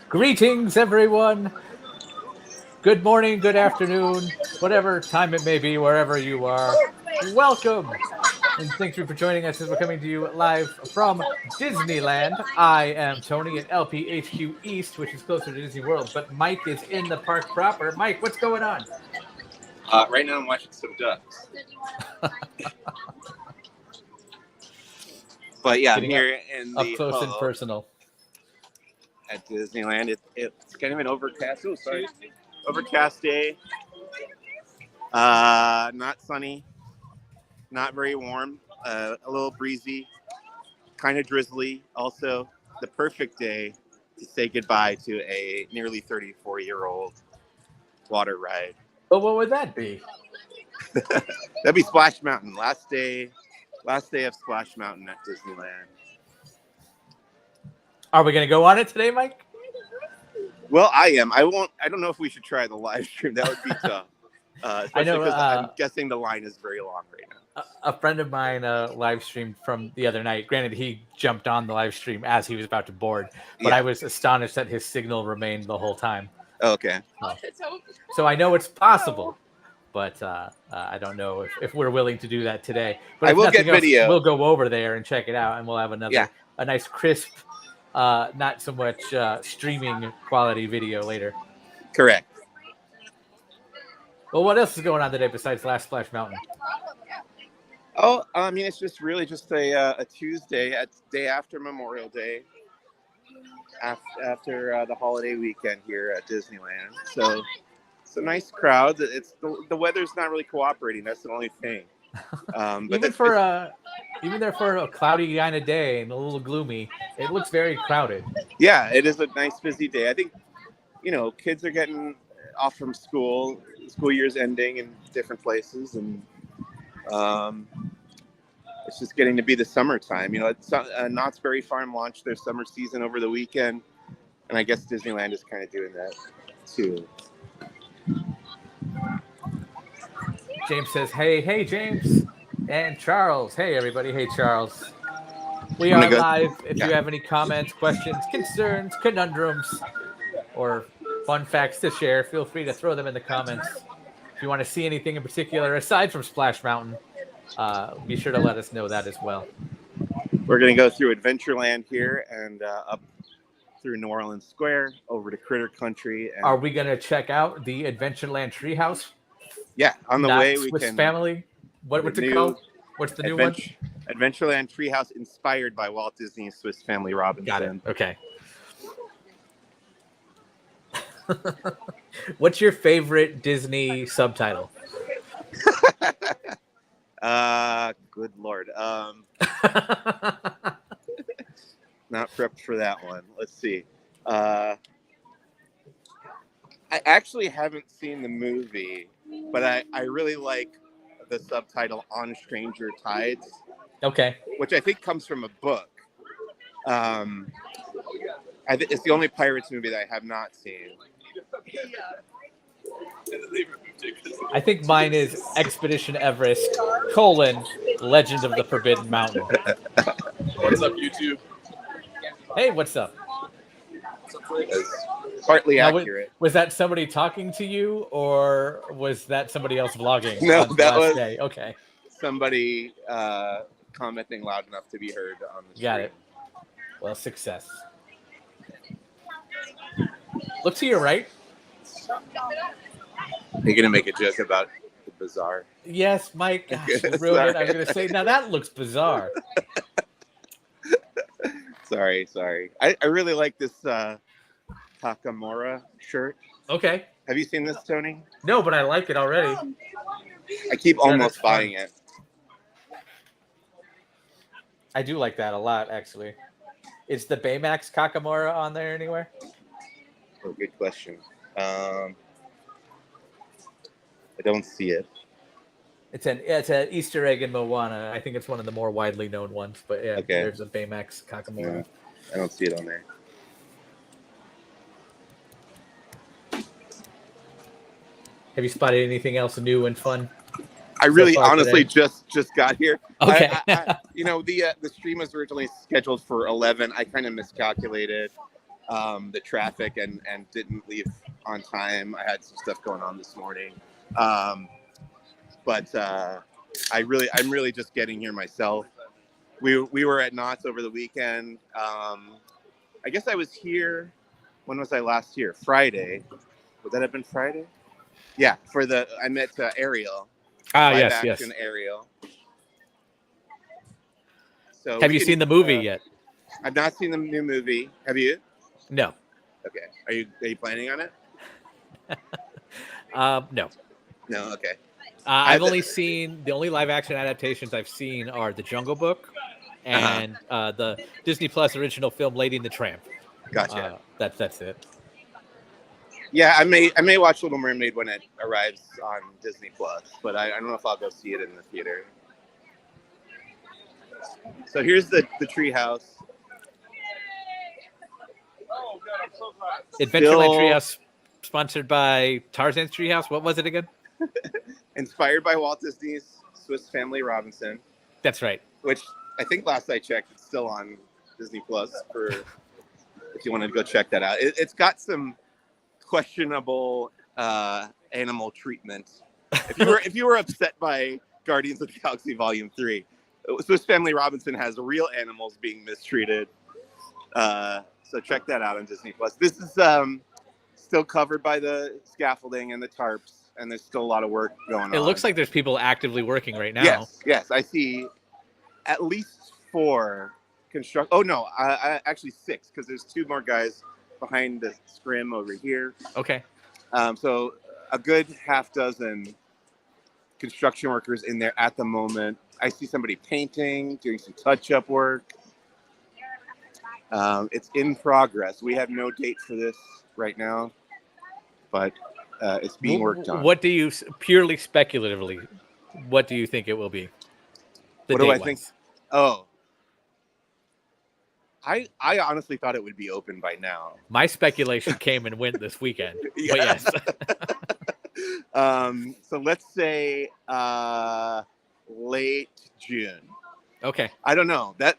Greetings, everyone. Good morning, good afternoon, whatever time it may be, wherever you are. Welcome, and thank you for joining us as we're coming to you live from Disneyland. I am Tony at LPHQ East, which is closer to Disney World, but Mike is in the park proper. Mike, what's going on? Right now I'm watching some ducks. But yeah, I'm here in the up close and personal at Disneyland. It's kind of an overcast. Overcast day. Not sunny, not very warm. A little breezy, kind of drizzly. Also, the perfect day to say goodbye to a nearly 34-year-old water ride. But what would that be? That'd be Splash Mountain. Last day of Splash Mountain at Disneyland. Are we going to go on it today, Mike? Well, I am. I don't know if we should try the live stream. That would be tough. I know. Because I'm guessing the line is very long right now. A friend of mine live streamed from the other night. Granted, he jumped on the live stream as he was about to board, but yeah. I was astonished that his signal remained the whole time. Okay. So I know it's possible, but I don't know if we're willing to do that today. But I will get video. We'll go over there and check it out, and we'll have a nice crisp, not so much streaming quality video later. Correct. Well, what else is going on today besides Last Splash Mountain? Oh, I mean, it's just really just a Tuesday, day after Memorial Day, after the holiday weekend here at Disneyland. So it's a nice crowd. It's the weather's not really cooperating. That's the only thing. But even there for a cloudy kind of day and a little gloomy, it looks very crowded. Yeah, it is a nice busy day. I think, kids are getting off from school. School year's ending in different places, and it's just getting to be the summertime. Knott's Berry Farm launched their summer season over the weekend, and I guess Disneyland is kind of doing that too. James says, hey, James. And Charles. Hey, everybody. Hey, Charles. We are live. If you have any comments, questions, concerns, conundrums, or fun facts to share, feel free to throw them in the comments. If you want to see anything in particular aside from Splash Mountain, be sure to let us know that as well. We're going to go through Adventureland here and up through New Orleans Square over to Critter Country. And are we going to check out the Adventureland Treehouse? Yeah, on the way we Swiss can. Family. What's it called? What's the new one? Adventureland Treehouse, inspired by Walt Disney's Swiss Family Robinson. Got it. Okay. What's your favorite Disney subtitle? Good Lord. Not prepped for that one. Let's see. I actually haven't seen the movie, but I really like the subtitle On Stranger Tides. Okay. Which I think comes from a book. It's the only Pirates movie that I have not seen. I think mine is Expedition Everest, Legend of the Forbidden Mountain. What's up, YouTube? Hey, what's up? Partly accurate. Was that somebody talking to you, or was that somebody else vlogging? No, that was day? Okay. Somebody commenting loud enough to be heard on the stream. Got it. Well, success. Look to your right. You're gonna make a joke about the bazaar. Yes, Mike. Gosh, you ruined it. I was gonna say, now that looks bizarre. Sorry. I really like this Takamura shirt. Okay. Have you seen this, Tony? No, but I like it already. I keep almost buying it. I do like that a lot, actually. Is the Baymax Kakamora on there anywhere? Oh, good question. I don't see it. It's an Easter egg in Moana. I think it's one of the more widely known ones. But yeah, Okay. there's a Baymax Kakamora. No, I don't see it on there. Have you spotted anything else new and fun? I really, honestly, today? just got here. Okay. The stream was originally scheduled for 11. I kind of miscalculated the traffic and didn't leave on time. I had some stuff going on this morning, but I'm really just getting here myself. We were at Knott's over the weekend. I guess I was here. When was I last here? Friday. Would that have been Friday? Yeah, I met Ariel. Yes. Ariel. So have you seen the movie yet? I've not seen the new movie. Have you? No. Okay. Are you planning on it? No. No. Okay. I've only seen the only live action adaptations I've seen are The Jungle Book and the Disney Plus original film Lady and the Tramp. Gotcha. That's it. Yeah, I may watch Little Mermaid when it arrives on Disney Plus, but I don't know if I'll go see it in the theater. So here's the treehouse. Adventureland Treehouse, sponsored by Tarzan's Treehouse. What was it again? Inspired by Walt Disney's Swiss Family Robinson. That's right. Which I think last I checked, it's still on Disney Plus for if you want to go check that out. It's got some questionable animal treatment. If you were upset by Guardians of the Galaxy Volume 3, Swiss Family Robinson has real animals being mistreated. So check that out on Disney Plus. This is still covered by the scaffolding and the tarps, and there's still a lot of work going on. It looks like there's people actively working right now. Yes, I see at least 4 construct. Oh no, actually 6, because there's 2 more guys behind the scrim over here. Okay. So a good half dozen construction workers in there at the moment. I see somebody painting, doing some touch-up work. It's in progress. We have no date for this right now, but it's being worked on. What do you, purely speculatively, what do you think it will be? What do I think? Oh, I honestly thought it would be open by now. My speculation came and went this weekend. Yeah. But yes. So let's say late June. Okay. I don't know. That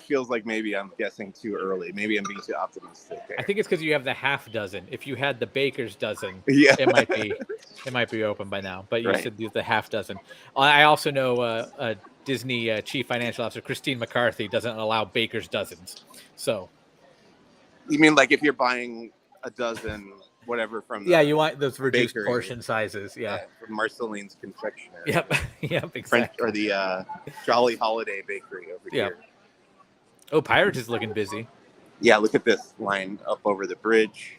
feels like maybe I'm guessing too early. Maybe I'm being too optimistic there. I think it's because you have the half dozen. If you had the baker's dozen, yeah, it might be open by now. But you said the half dozen. I also know Disney Chief Financial Officer Christine McCarthy doesn't allow baker's dozens. So you mean like if you're buying a dozen, whatever from you want those reduced bakery, portion sizes, from Marceline's Confectionery. Yep, exactly. Or the Jolly Holiday Bakery over here. Oh, Pirates is looking busy. Yeah, look at this line up over the bridge.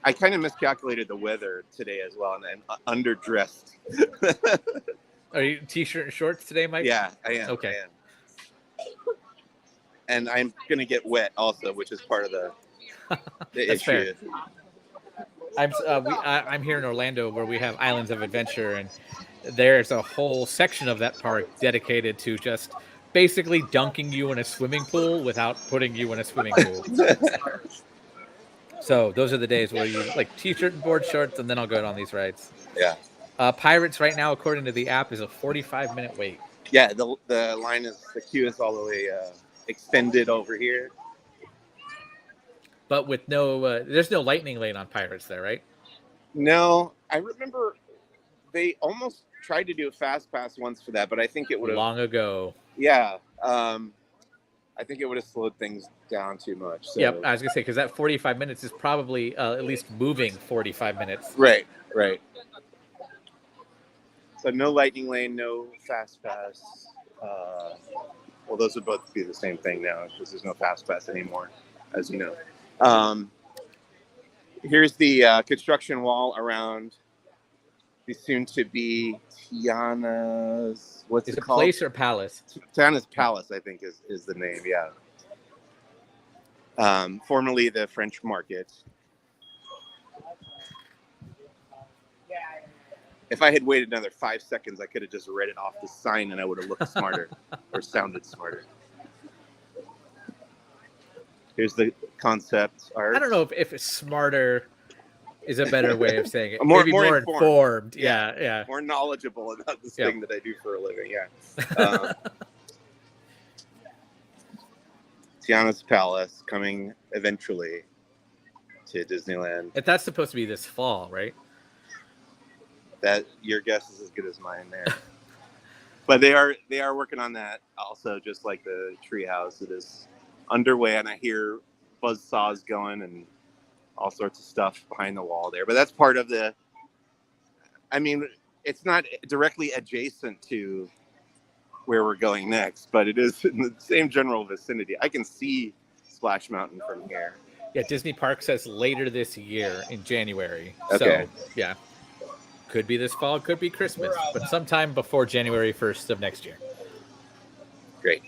I kind of miscalculated the weather today as well, and underdressed. Are you t-shirt and shorts today, Mike? Yeah, I am. Okay. I am. And I'm going to get wet also, which is part of the That's issue. Fair. I'm here in Orlando where we have Islands of Adventure, and there's a whole section of that park dedicated to just basically dunking you in a swimming pool without putting you in a swimming pool. So those are the days where you like t-shirt and board shorts, and then I'll go on these rides. Yeah. Pirates right now, according to the app, is a 45-minute wait. Yeah, the queue is all the way extended over here. But with there's no lightning lane on Pirates there, right? No, I remember they almost tried to do a fast pass once for that, but I think it would have long ago. Yeah, I think it would have slowed things down too much. So. Yep, I was gonna say because that 45 minutes is probably at least moving 45 minutes. Right. So no lightning lane, no fast pass. Well, those would both be the same thing now because there's no fast pass anymore, as you know. Here's the construction wall around the soon-to-be Tiana's. What's Is it it called? place or palace? Tiana's Palace, I think, is the name. Yeah. Formerly the French Market. If I had waited another 5 seconds, I could have just read it off the sign, and I would have looked smarter or sounded smarter. Here's the concept art. I don't know if it's smarter is a better way of saying it. More Maybe more informed. Yeah. Yeah. More knowledgeable about this thing that I do for a living. Yeah. Tiana's Palace coming eventually to Disneyland. If that's supposed to be this fall, right? That your guess is as good as mine there. But they are working on that also, just like the treehouse. It is underway, and I hear buzz saws going and all sorts of stuff behind the wall there. But that's part of the. I mean, it's not directly adjacent to where we're going next, but it is in the same general vicinity. I can see Splash Mountain from here. Yeah, Disney Park says later this year in January. Okay. So, yeah. Could be this fall, could be Christmas, but sometime before January 1st of next year. Great.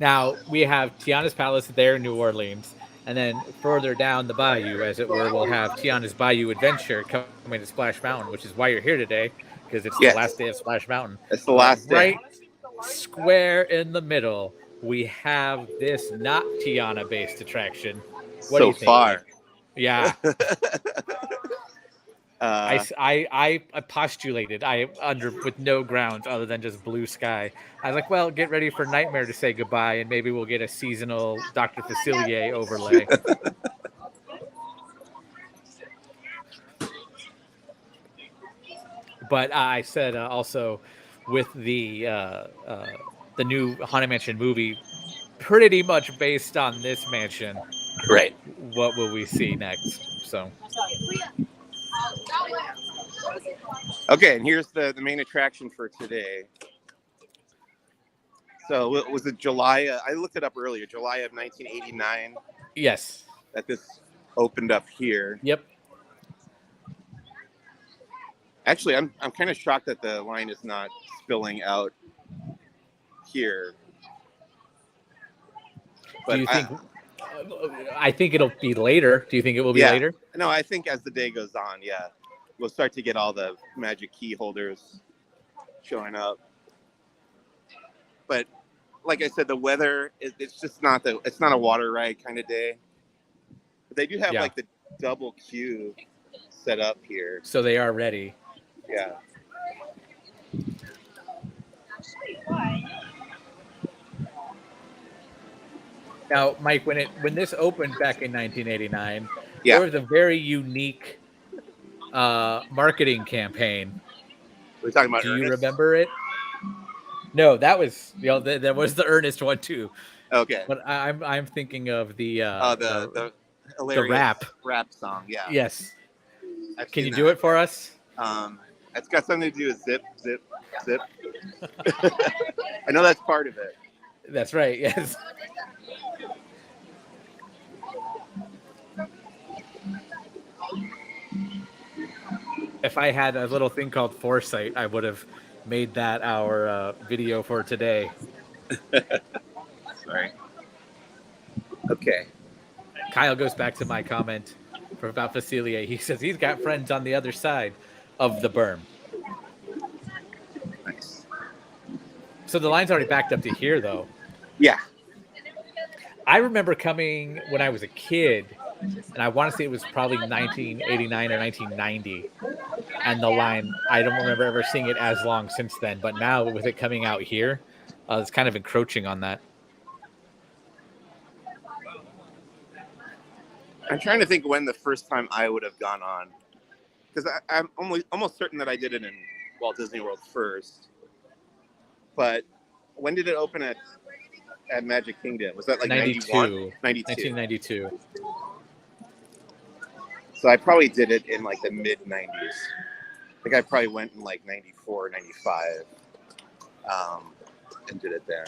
Now, we have Tiana's Palace there in New Orleans, and then further down the bayou, as it were, we'll have Tiana's Bayou Adventure coming to Splash Mountain, which is why you're here today, because it's the last day of Splash Mountain. It's the last day. Right square in the middle, we have this not Tiana-based attraction. What do you think? Far. Yeah. I postulated with no grounds other than just blue sky. I was like, well, get ready for Nightmare to say goodbye, and maybe we'll get a seasonal Dr. Facilier overlay. But I said also with the new Haunted Mansion movie, pretty much based on this mansion. Right. What will we see next? So. Okay, and here's the main attraction for today. So was it July? I looked it up earlier. July of 1989. Yes. That this opened up here. Yep. Actually, I'm kind of shocked that the line is not spilling out here. But do you think? I think it'll be later. Do you think it will be later? No, I think as the day goes on, we'll start to get all the magic key holders showing up. But like I said, the weather, it's just not it's not a water ride kind of day. But they do have like the double queue set up here. So they are ready. Yeah. Now, Mike, when this opened back in 1989, there was a very unique marketing campaign. We're talking about. Do Ernest? You remember it? No, that was that was the Ernest one too. Okay. But I'm thinking of the hilarious rap song. Yeah. Yes. Can you do it for us? It's got something to do with zip, zip, zip. I know that's part of it. That's right. Yes. If I had a little thing called foresight, I would have made that our video for today. Sorry. Okay. Kyle goes back to my comment about Facilier. He says he's got friends on the other side of the berm. Nice. So the line's already backed up to here, though. Yeah. I remember coming when I was a kid, and I want to say it was probably 1989 or 1990. And the line, I don't remember ever seeing it as long since then. But now with it coming out here, it's kind of encroaching on that. I'm trying to think when the first time I would have gone on. Because I'm almost certain that I did it in Walt Disney World first. But when did it open at Magic Kingdom? Was that like 91? 1992. So I probably did it in like the mid-90s. I think I probably went in like 94, 95 and did it there.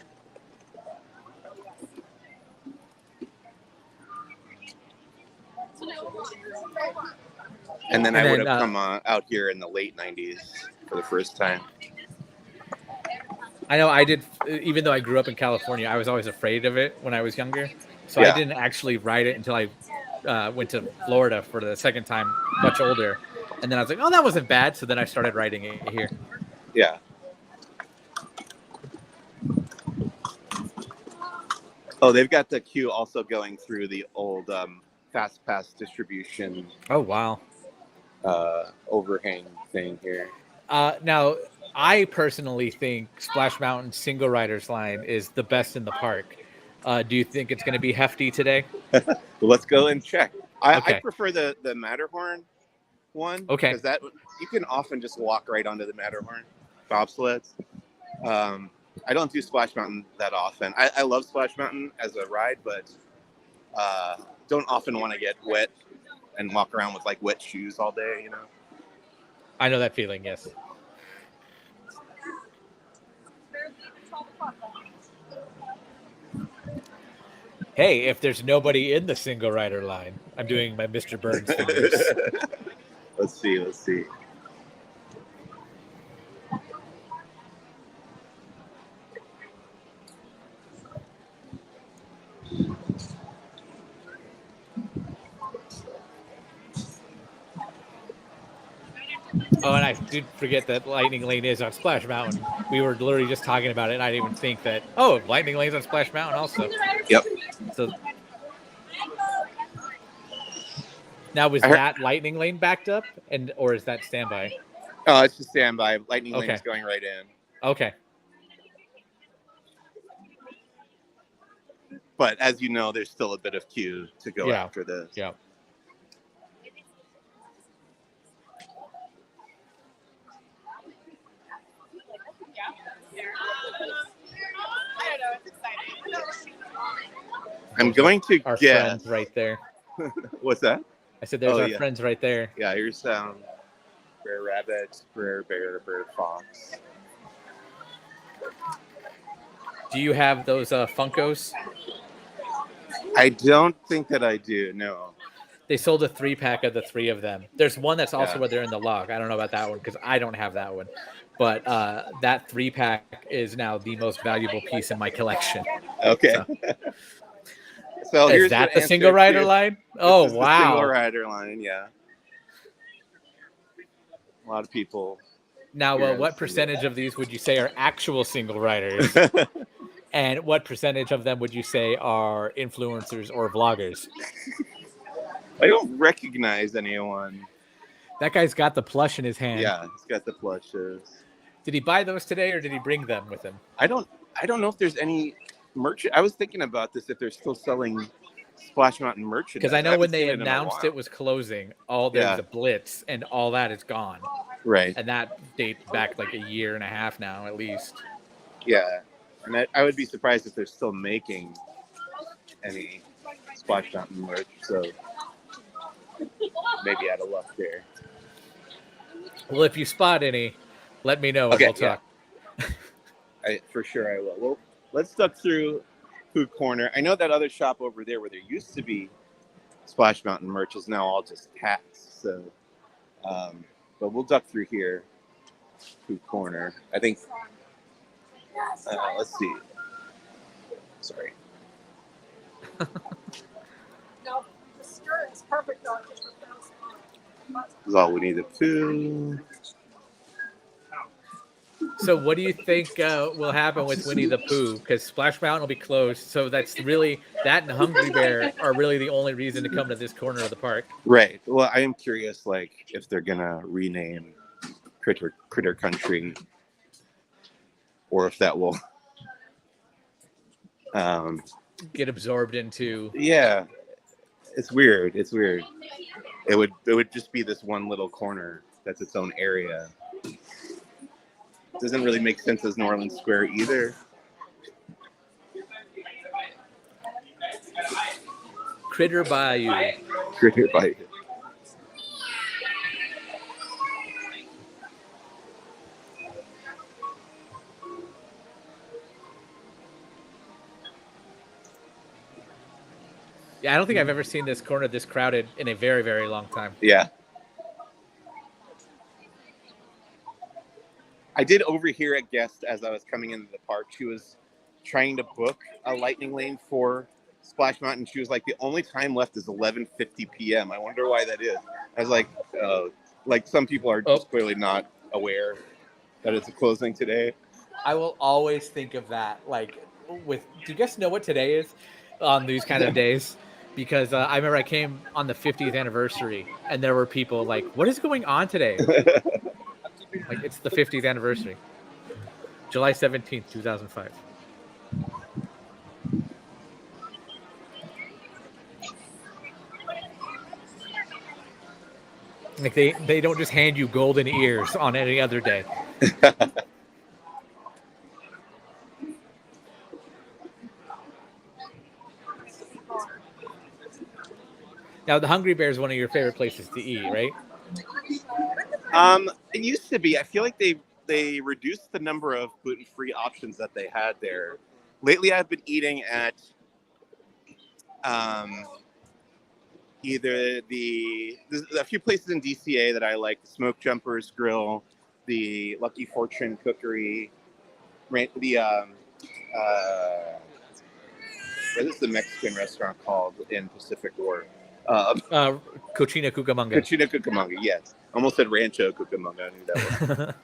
And then I would have come out here in the late 90s for the first time. I know I did, even though I grew up in California, I was always afraid of it when I was younger. So I didn't actually ride it until I went to Florida for the second time, much older. And then I was like, oh, that wasn't bad. So then I started riding it here. Yeah. Oh, they've got the queue also going through the old Fast Pass distribution. Oh, wow. Overhang thing here. Now, I personally think Splash Mountain single riders line is the best in the park. Do you think it's going to be hefty today? Well, let's go and check. I Okay. prefer the Matterhorn one. Okay. Because that you can often just walk right onto the Matterhorn bobsleds. I don't do Splash Mountain that often. I love Splash Mountain as a ride, but don't often want to get wet and walk around with like wet shoes all day, you know? I know that feeling, yes. Hey, if there's nobody in the single rider line, I'm doing my Mr. Burns fingers. Let's see. Oh, and I did forget that Lightning Lane is on Splash Mountain. We were literally just talking about it, and I didn't even think that, oh, Lightning Lane's on Splash Mountain also. Yep. So now, was that Lightning Lane backed up, or is that standby? Oh, it's just standby. Lightning Lane's going right in. Okay. But as you know, there's still a bit of queue to go after this. Yeah. I'm going to our guess. Friends right there. What's that? I said there's our friends right there. Yeah, here's Brer Rabbit, Brer Bear, Brer Fox. Do you have those Funkos? I don't think that I do, no. They sold a 3-pack of the 3 of them. There's one that's also where they're in the log. I don't know about that one because I don't have that one. But that 3-pack is now the most valuable piece in my collection. Okay. So is that the single rider line? Oh, wow. The single rider line, yeah. A lot of people. Now, what percentage of these would you say are actual single riders? And what percentage of them would you say are influencers or vloggers? I don't recognize anyone. That guy's got the plush in his hand. Yeah, he's got the plushes. Did he buy those today, or did he bring them with him? I don't know if there's any merch. I was thinking about this, if they're still selling Splash Mountain merchandise. Because I know when they announced it was closing, there was a blitz, and all that is gone. Right. And that dates back like a year and a half now, at least. Yeah. And I would be surprised if they're still making any Splash Mountain merch. So maybe out of luck there. Well, if you spot any, let me know and we'll talk. For sure I will. Well, let's duck through Food Corner. I know that other shop over there where there used to be Splash Mountain merch is now all just hats. So, but we'll duck through here. Food Corner. I think. Let's see. Sorry. No, the skirt is perfect though. This is all we need to do. So what do you think will happen with Winnie the Pooh? Because Splash Mountain will be closed. So that's really, that and Hungry Bear are really the only reason to come to this corner of the park. Right. Well, I am curious, like, if they're going to rename Critter Country or if that will get absorbed into. Yeah. It's weird. It's weird. It would just be this one little corner that's its own area. Doesn't really make sense as New Orleans Square either. Critter Bayou. Critter Bayou. Yeah, I don't think I've ever seen this corner this crowded in a very, very long time. Yeah. I did overhear a guest as I was coming into the park. She was trying to book a lightning lane for Splash Mountain. She was like, the only time left is 11:50 p.m. I wonder why that is. I was like some people are just clearly not aware that it's closing today. I will always think of that. Like, do you guys know what today is on these kind of days? Because I remember I came on the 50th anniversary, and there were people like, "What is going on today?" Like, it's the 50th anniversary, July 17th, 2005. Like they don't just hand you golden ears on any other day. Now, the Hungry Bear is one of your favorite places to eat, right? It used to be. I feel like they reduced the number of gluten-free options that they had there. Lately, I've been eating at either there's a few places in DCA that I like: the Smoke Jumpers Grill, the Lucky Fortune Cookery, what is the Mexican restaurant called in Pacific Wharf? Cochina Cucamonga. Cochina Cucamonga, yes. Almost said Rancho Cucamonga. I knew that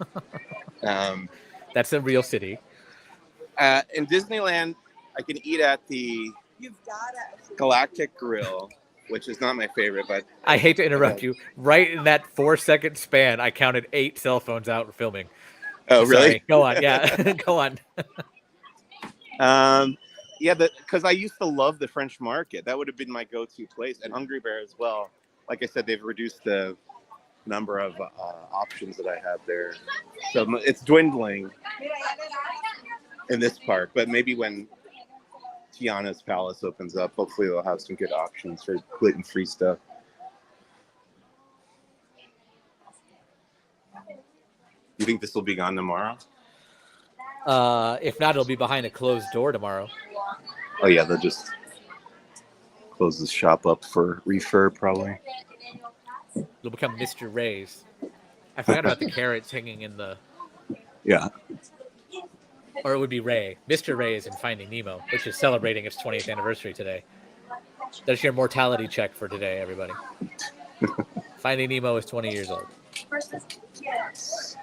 one. That's a real city. In Disneyland, I can eat at the Galactic Grill, which is not my favorite, but I hate to interrupt you. Right in that 4-second span, I counted 8 cell phones out filming. Oh, really? Sorry. Go on. Yeah, go on. Yeah, because I used to love the French Market. That would have been my go-to place, and Hungry Bear as well. Like I said, they've reduced the number of options that I have there, so it's dwindling in this park. But maybe when Tiana's Palace opens up, hopefully they'll have some good options for gluten-free stuff. You think this will be gone tomorrow? If not, it'll be behind a closed door tomorrow. Oh yeah, they'll just close the shop up for refurb probably. It'll become Mr. Ray's. I forgot about the carrots hanging in the... Yeah. Or it would be Ray. Mr. Ray is in Finding Nemo, which is celebrating its 20th anniversary today. That's your mortality check for today, everybody. Finding Nemo is 20 years old.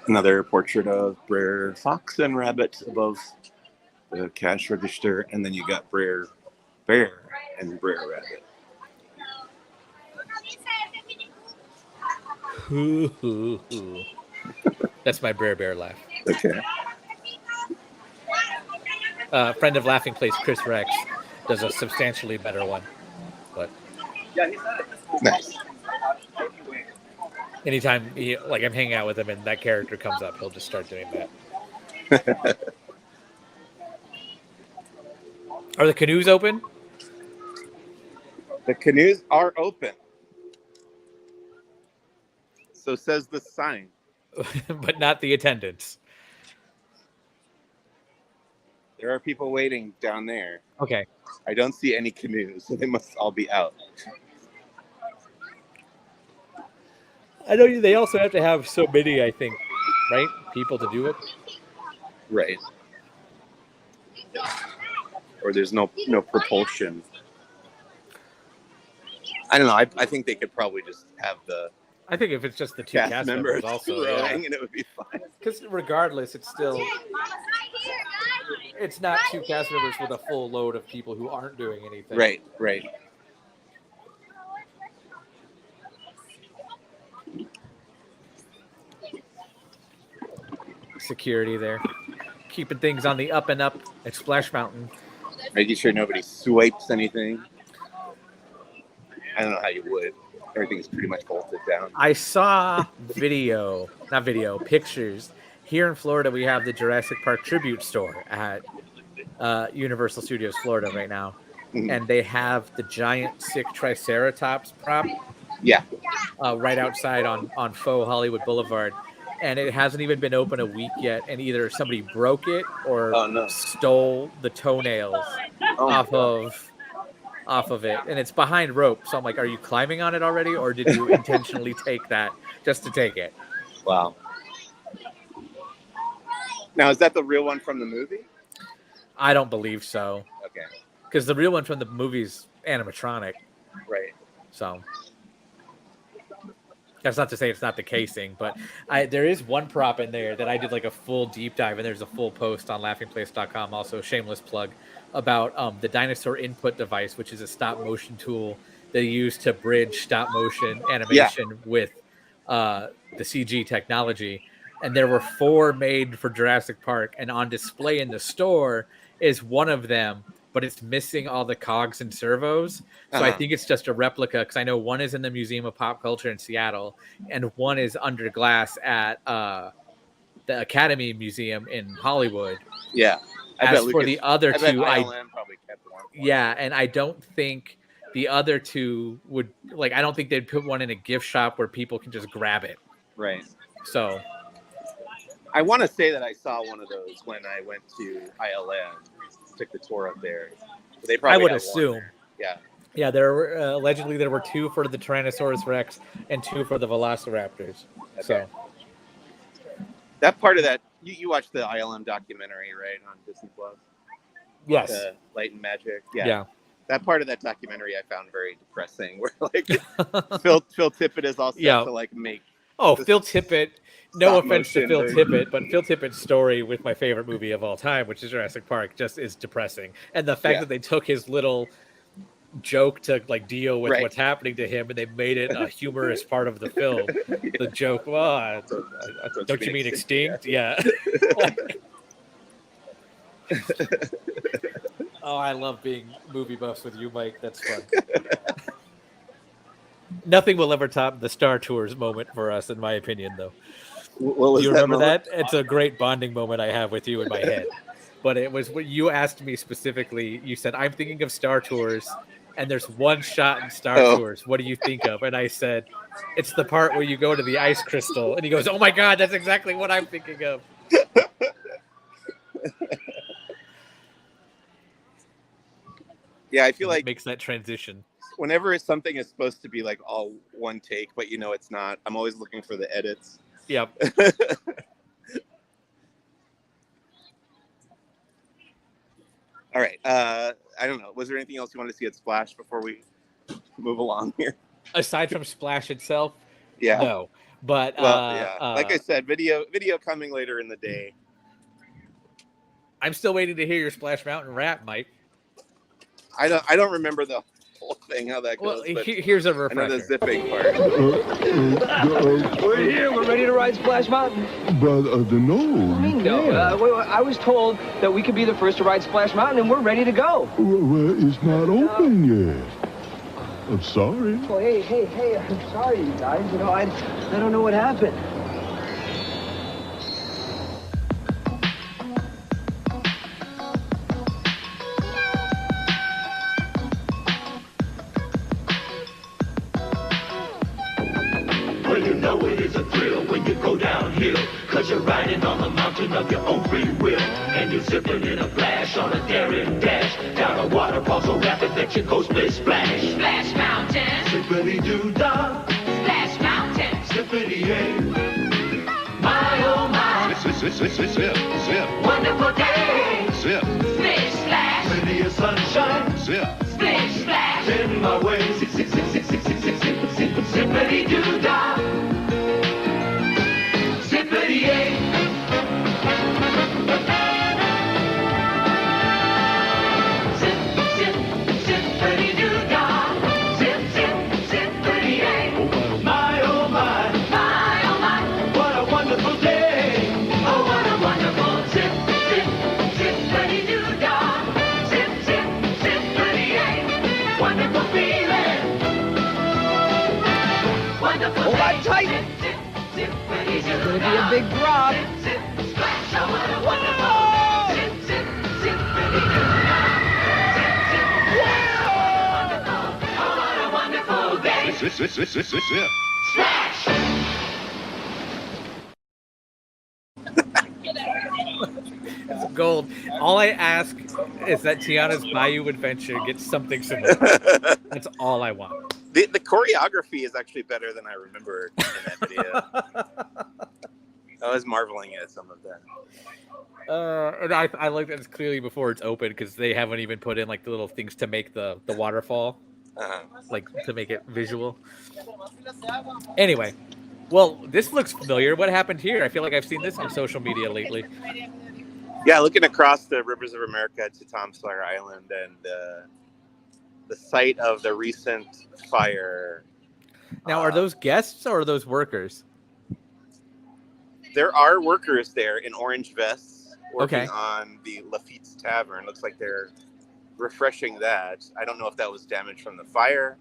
Another portrait of Brer Fox and Rabbit above the cash register, and then you got Brer Bear and Brer Rabbit. That's my Brer Bear laugh. Okay. Friend of Laughing Place, Chris Rex, does a substantially better one. But Nice. anytime I'm hanging out with him and that character comes up, he'll just start doing that. Are the canoes open? The canoes are open. So says the sign. But not the attendance. There are people waiting down there. Okay. I don't see any canoes, so they must all be out. I know they also have to have so many, I think, right? People to do it. Right. Or there's no propulsion. I don't know. I think they could probably just have the I think if it's just the two cast members also, rowing, and it would be fine. Because regardless, it's still... It's not two cast members with a full load of people who aren't doing anything. Right, right. Security there. Keeping things on the up and up at Splash Mountain. Making sure nobody swipes anything. I don't know how you would. Everything's pretty much bolted down. I saw pictures. Here in Florida, we have the Jurassic Park Tribute Store at Universal Studios Florida right now. Mm-hmm. And they have the giant sick Triceratops prop. Yeah. Right outside on Faux Hollywood Boulevard. And it hasn't even been open a week yet. And either somebody broke it or stole the toenails off of it. And it's behind rope. So I'm like, are you climbing on it already? Or did you intentionally take that just to take it? Wow. Now, is that the real one from the movie? I don't believe so. Okay. Because the real one from the movie's animatronic. Right. So that's not to say it's not the casing, but there is one prop in there that I did like a full deep dive, and there's a full post on laughingplace.com, also shameless plug, about the dinosaur input device, which is a stop motion tool they use to bridge stop motion animation with the CG technology. And there were 4 made for Jurassic Park, and on display in the store is one of them, but it's missing all the cogs and servos. So I think it's just a replica, because I know one is in the Museum of Pop Culture in Seattle, and one is under glass at the Academy Museum in Hollywood. Yeah. As for the other two, ILM probably kept one. Yeah, and I don't think the other two would, like, I don't think they'd put one in a gift shop where people can just grab it. Right. So I want to say that I saw one of those when I went to ILM, took the tour up there. They probably I would assume. Yeah. Yeah, there were allegedly there were 2 for the Tyrannosaurus Rex and 2 for the Velociraptors. Okay. So that part of that, you watched the ILM documentary, right, on Disney Plus? Yes. Light and Magic. Yeah. That part of that documentary I found very depressing. Where like Phil Tippett is all set to like make. Oh, Phil Tippett. No offense to Phil Tippett, but Phil Tippett's story with my favorite movie of all time, which is Jurassic Park, just is depressing. And the fact that they took his little joke to like deal with what's happening to him, and they made it a humorous part of the film. The joke, don't you mean extinct? Yeah. Oh, I love being movie buffs with you, Mike. That's fun. Nothing will ever top the Star Tours moment for us, in my opinion, though. Do you remember that? It's a great bonding moment I have with you in my head. But it was what you asked me specifically. You said, I'm thinking of Star Tours, and there's one shot in Star Tours. What do you think of? And I said, it's the part where you go to the ice crystal. And he goes, oh, my God, that's exactly what I'm thinking of. Yeah, I feel like it makes that transition. Whenever something is supposed to be like all one take, but you know it's not, I'm always looking for the edits. Yep. All right. I don't know. Was there anything else you wanted to see at Splash before we move along here? Aside from Splash itself? Yeah. No. But like I said, video coming later in the day. I'm still waiting to hear your Splash Mountain rap, Mike. I don't remember the whole thing, how that goes. Well, here's a refresher. I know the zipping part. We're here. We're ready to ride Splash Mountain. But no. No. I was told that we could be the first to ride Splash Mountain, and we're ready to go. Well, it's not open yet. I'm sorry. Oh, hey, I'm sorry, you guys. You know, I don't know what happened. You know it is a thrill when you go downhill, 'cause you're riding on the mountain of your own free will, and you're zipping in a flash on a daring dash down a waterfall so rapid that you go split splash. Splash Mountain, Zippity doo dah, Splash Mountain, zippity hey. My oh my, Zip, wonderful day. zip, Splish Splash, Plenty of sunshine, zip. Splish Splash, in my way. Zippity doo dah, zippity hey. Zippity doo dah, zippity hey. My oh my, what a wonderful day. oh what a wonderful zippity doo dah, zippity hey, Wonderful feeling. wonderful Hold on day. tight. Zippity doo It's gonna be a dah, big drop. zip splash, oh what a wonderful zippity doo dah, oh what a wonderful day. Zip. Splash. It's gold. All I ask is that Tiana's Bayou Adventure gets something similar. That's all I want. The choreography is actually better than I remember in that video. I was marveling at some of them. And I looked at this clearly before it's open because they haven't even put in like the little things to make the waterfall, like to make it visual. Anyway, well, this looks familiar. What happened here? I feel like I've seen this on social media lately. Yeah, looking across the rivers of America to Tom Sawyer Island and the site of the recent fire. Now, are those guests or are those workers? There are workers there in orange vests working Okay. on the Lafitte's Tavern. Looks like they're refreshing that. I don't know if that was damage from the fire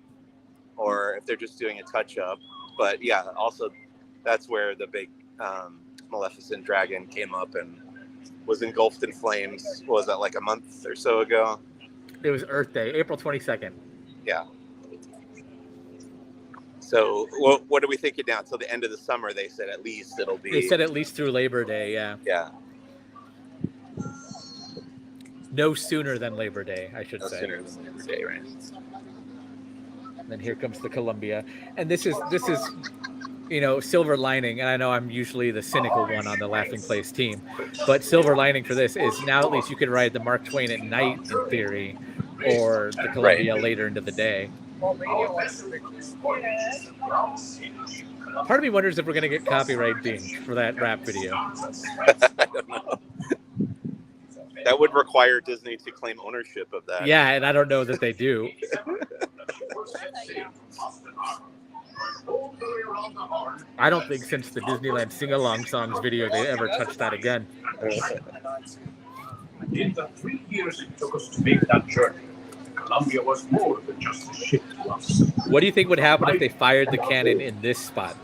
or if they're just doing a touch-up. But yeah, also that's where the big Maleficent dragon came up and was engulfed in flames. What was that, like a month or so ago? It was Earth Day, April 22nd. Yeah. So what are we thinking now? Till the end of the summer, they said at least it'll be. They said at least through Labor Day, yeah. Yeah. No sooner than Labor Day, I should No say. sooner than Labor Day, right? And then here comes the Columbia, and this is you know, silver lining. And I know I'm usually the cynical one on the Laughing Place team, but silver lining for this is now at least you can ride the Mark Twain at night in theory, or the Columbia later into the day. Part of me wonders if we're going to get copyright dinged for that rap video. I don't know. That would require Disney to claim ownership of that. Yeah, and I don't know that they do. I don't think since the Disneyland sing-along songs video they ever touched that again. In the 3 years it took us to make that journey, Columbia was more than just a ship to us. What do you think would happen if they fired the cannon in this spot?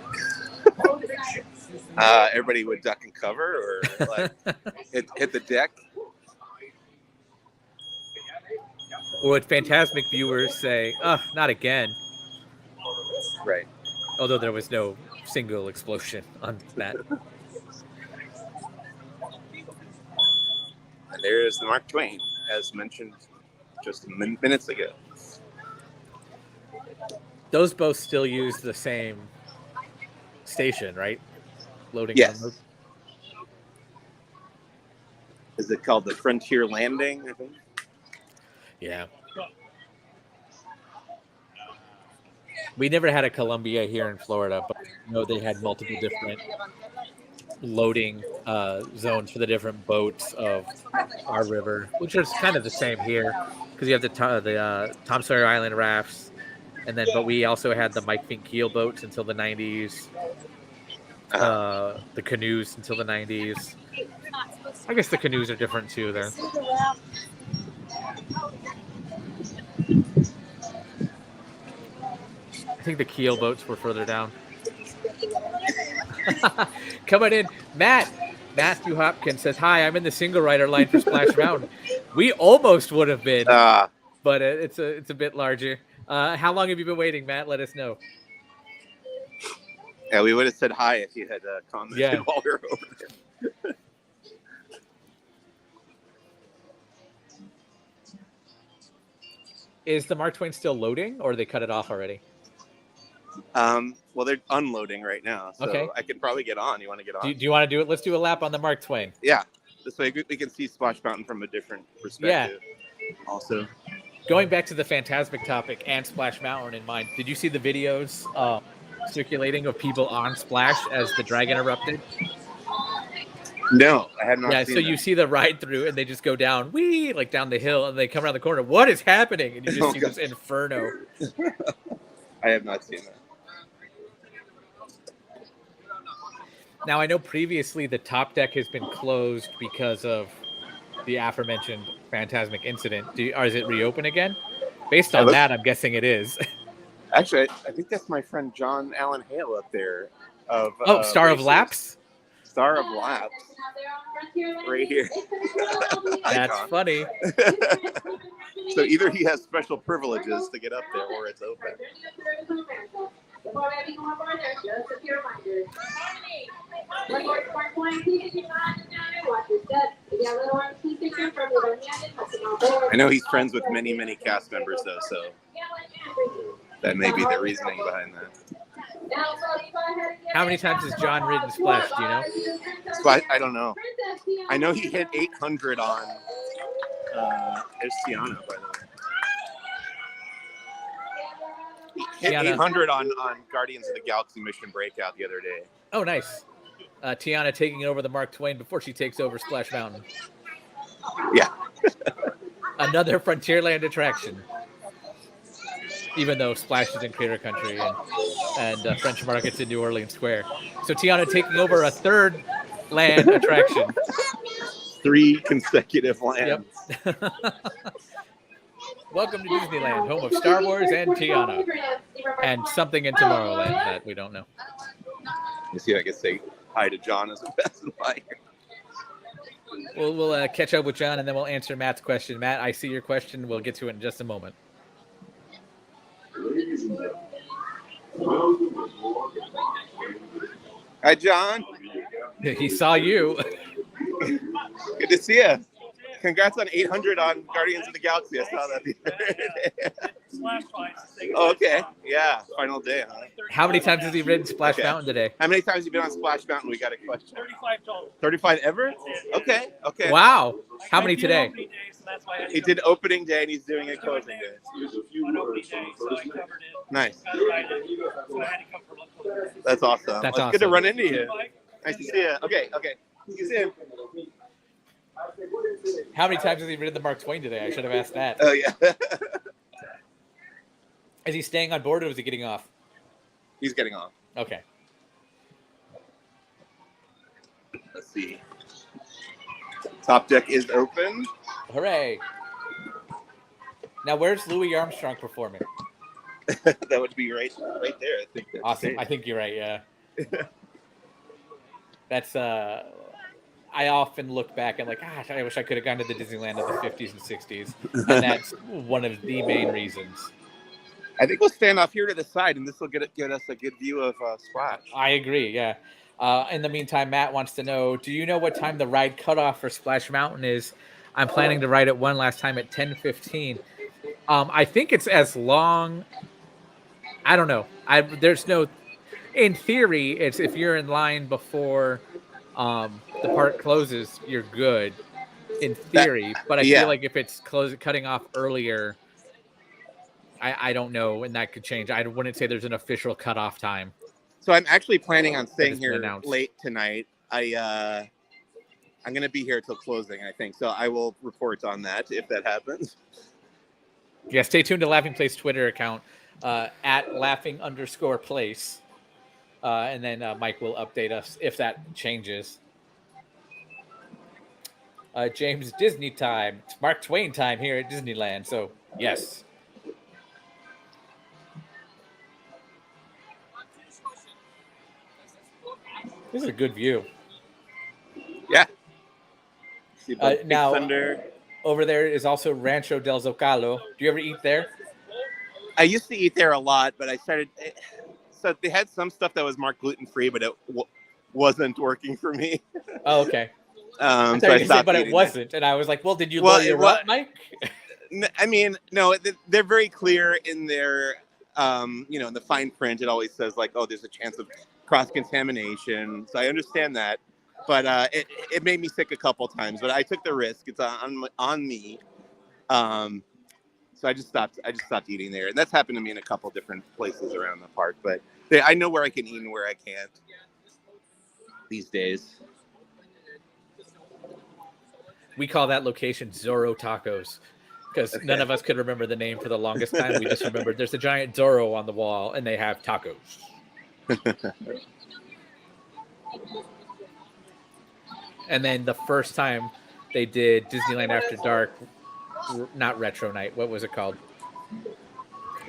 Everybody would duck and cover, or like hit the deck. Or would Fantasmic viewers say, "Oh, not again"? Right. Although there was no single explosion on that. And there's the Mark Twain, as mentioned just minutes ago. Those both still use the same station, right? Loading. Yes. download. Is it called the Frontier Landing, I think? Yeah. We never had a Columbia here in Florida, but you know they had multiple different loading zones for the different boats of our river, which is kind of the same here because you have the Tom Sawyer Island rafts, and then but we also had the Mike Fink keel boats until the 90s, the canoes until the 90s. I guess the canoes are different too there. I think the keel boats were further down. Coming in, Matthew Hopkins says, "Hi, I'm in the single rider line for Splash Mountain." We almost would have been, but it's a bit larger. How long have you been waiting, Matt? Let us know. Yeah, we would have said hi if you had commented while we were over there. Is the Mark Twain still loading, or they cut it off already? Well, they're unloading right now, so Okay. I can probably get on. You want to get on? Do you want to do it? Let's do a lap on the Mark Twain. Yeah, this way we can see Splash Mountain from a different perspective. Yeah. Also, going back to the Fantasmic topic and Splash Mountain in mind, did you see the videos circulating of people on Splash as the dragon erupted? No, I had not. Yeah, seen so that. you see the ride through, and they just go down, like down the hill, and they come around the corner. What is happening? And you just see this inferno. I have not seen that. Now, I know previously the top deck has been closed because of the aforementioned Fantasmic incident. Is it reopened again? Based on that, I'm guessing it is. Actually, I think that's my friend John Allen Hale up there. Star of Laps? Star of Laps. Right here. That's funny. So either he has special privileges to get up there, or it's open. I know he's friends with many cast members, though, so that may be the reasoning behind that. How many times has John ridden Splash? Do you know? Splash, I don't know. I know he hit 800 on. There's Tiana, by the way. He hit Tiana. 800 on Guardians of the Galaxy Mission Breakout the other day. Oh, nice. Tiana taking over the Mark Twain before she takes over Splash Mountain. Yeah. Another Frontierland attraction. Even though Splash is in Clear Country and French Market's in New Orleans Square. So Tiana taking over a third land attraction. 3 consecutive lands. Yep. Welcome to Disneyland, home of Star Wars and Tiana. And something in Tomorrowland that we don't know. Let me see if I can say hi to John as a passing by here. We'll catch up with John and then we'll answer Matt's question. Matt, I see your question. We'll get to it in just a moment. Hi, John. He saw you. Good to see you. Congrats on 800 on Guardians of the Galaxy. I saw that the other day. Oh, okay. Yeah. Final day, huh? How many times has he ridden Splash Mountain today? How many times have you been on Splash Mountain? We got a question. 35 total. 35 ever? Okay. Okay. Wow. How many today? He did opening day and he's doing a closing day. Nice. That's awesome. That's It's good to awesome. run into you. Nice to see you. Okay. Okay. You see him. How many times has he ridden the Mark Twain today? I should have asked that. Oh, yeah. Is he staying on board or is he getting off? He's getting off. Okay. Let's see. Top deck is open. Hooray. Now, where's Louis Armstrong performing? That would be right there. I think. That's Awesome. safe. I think you're right, yeah. That's, I often look back and like, gosh, I wish I could have gone to the Disneyland of the 50s and 60s. And that's one of the main reasons. I think we'll stand off here to the side, and this will get us a good view of Splash. I agree, yeah. In the meantime, Matt wants to know, do you know what time the ride cutoff for Splash Mountain is? I'm planning to ride it one last time at 10:15. I think it's as long. I don't know. There's no. In theory, it's if you're in line before the park closes, you're good. In theory, but I feel like if it's cutting off earlier, I don't know, and that could change. I wouldn't say there's an official cutoff time. So I'm actually planning on staying here announced. late tonight. I'm going to be here till closing, I think. So I will report on that if that happens. Yeah, stay tuned to Laughing Place Twitter account at laughing_place. And then Mike will update us if that changes. James, Disney time. It's Mark Twain time here at Disneyland. So, yes. This is a good view. Yeah. See now, Thunder. Over there is also Rancho del Zocalo. Do you ever eat there? I used to eat there a lot, but I started. So they had some stuff that was marked gluten-free, but it wasn't working for me. Oh, okay. So I say, stopped but it eating wasn't. And I was like, well, did you lower your what, Mike? I mean, no, they're very clear in their, in the fine print. It always says like, oh, there's a chance of cross-contamination. So I understand that. But it made me sick a couple times. But I took the risk. It's on me. So I just stopped eating there. And that's happened to me in a couple different places around the park. But I know where I can eat and where I can't these days. We call that location Zorro Tacos because none of us could remember the name for the longest time. We just remembered there's a giant Zorro on the wall and they have tacos. And then the first time they did Disneyland After Dark, not Retro Night. What was it called?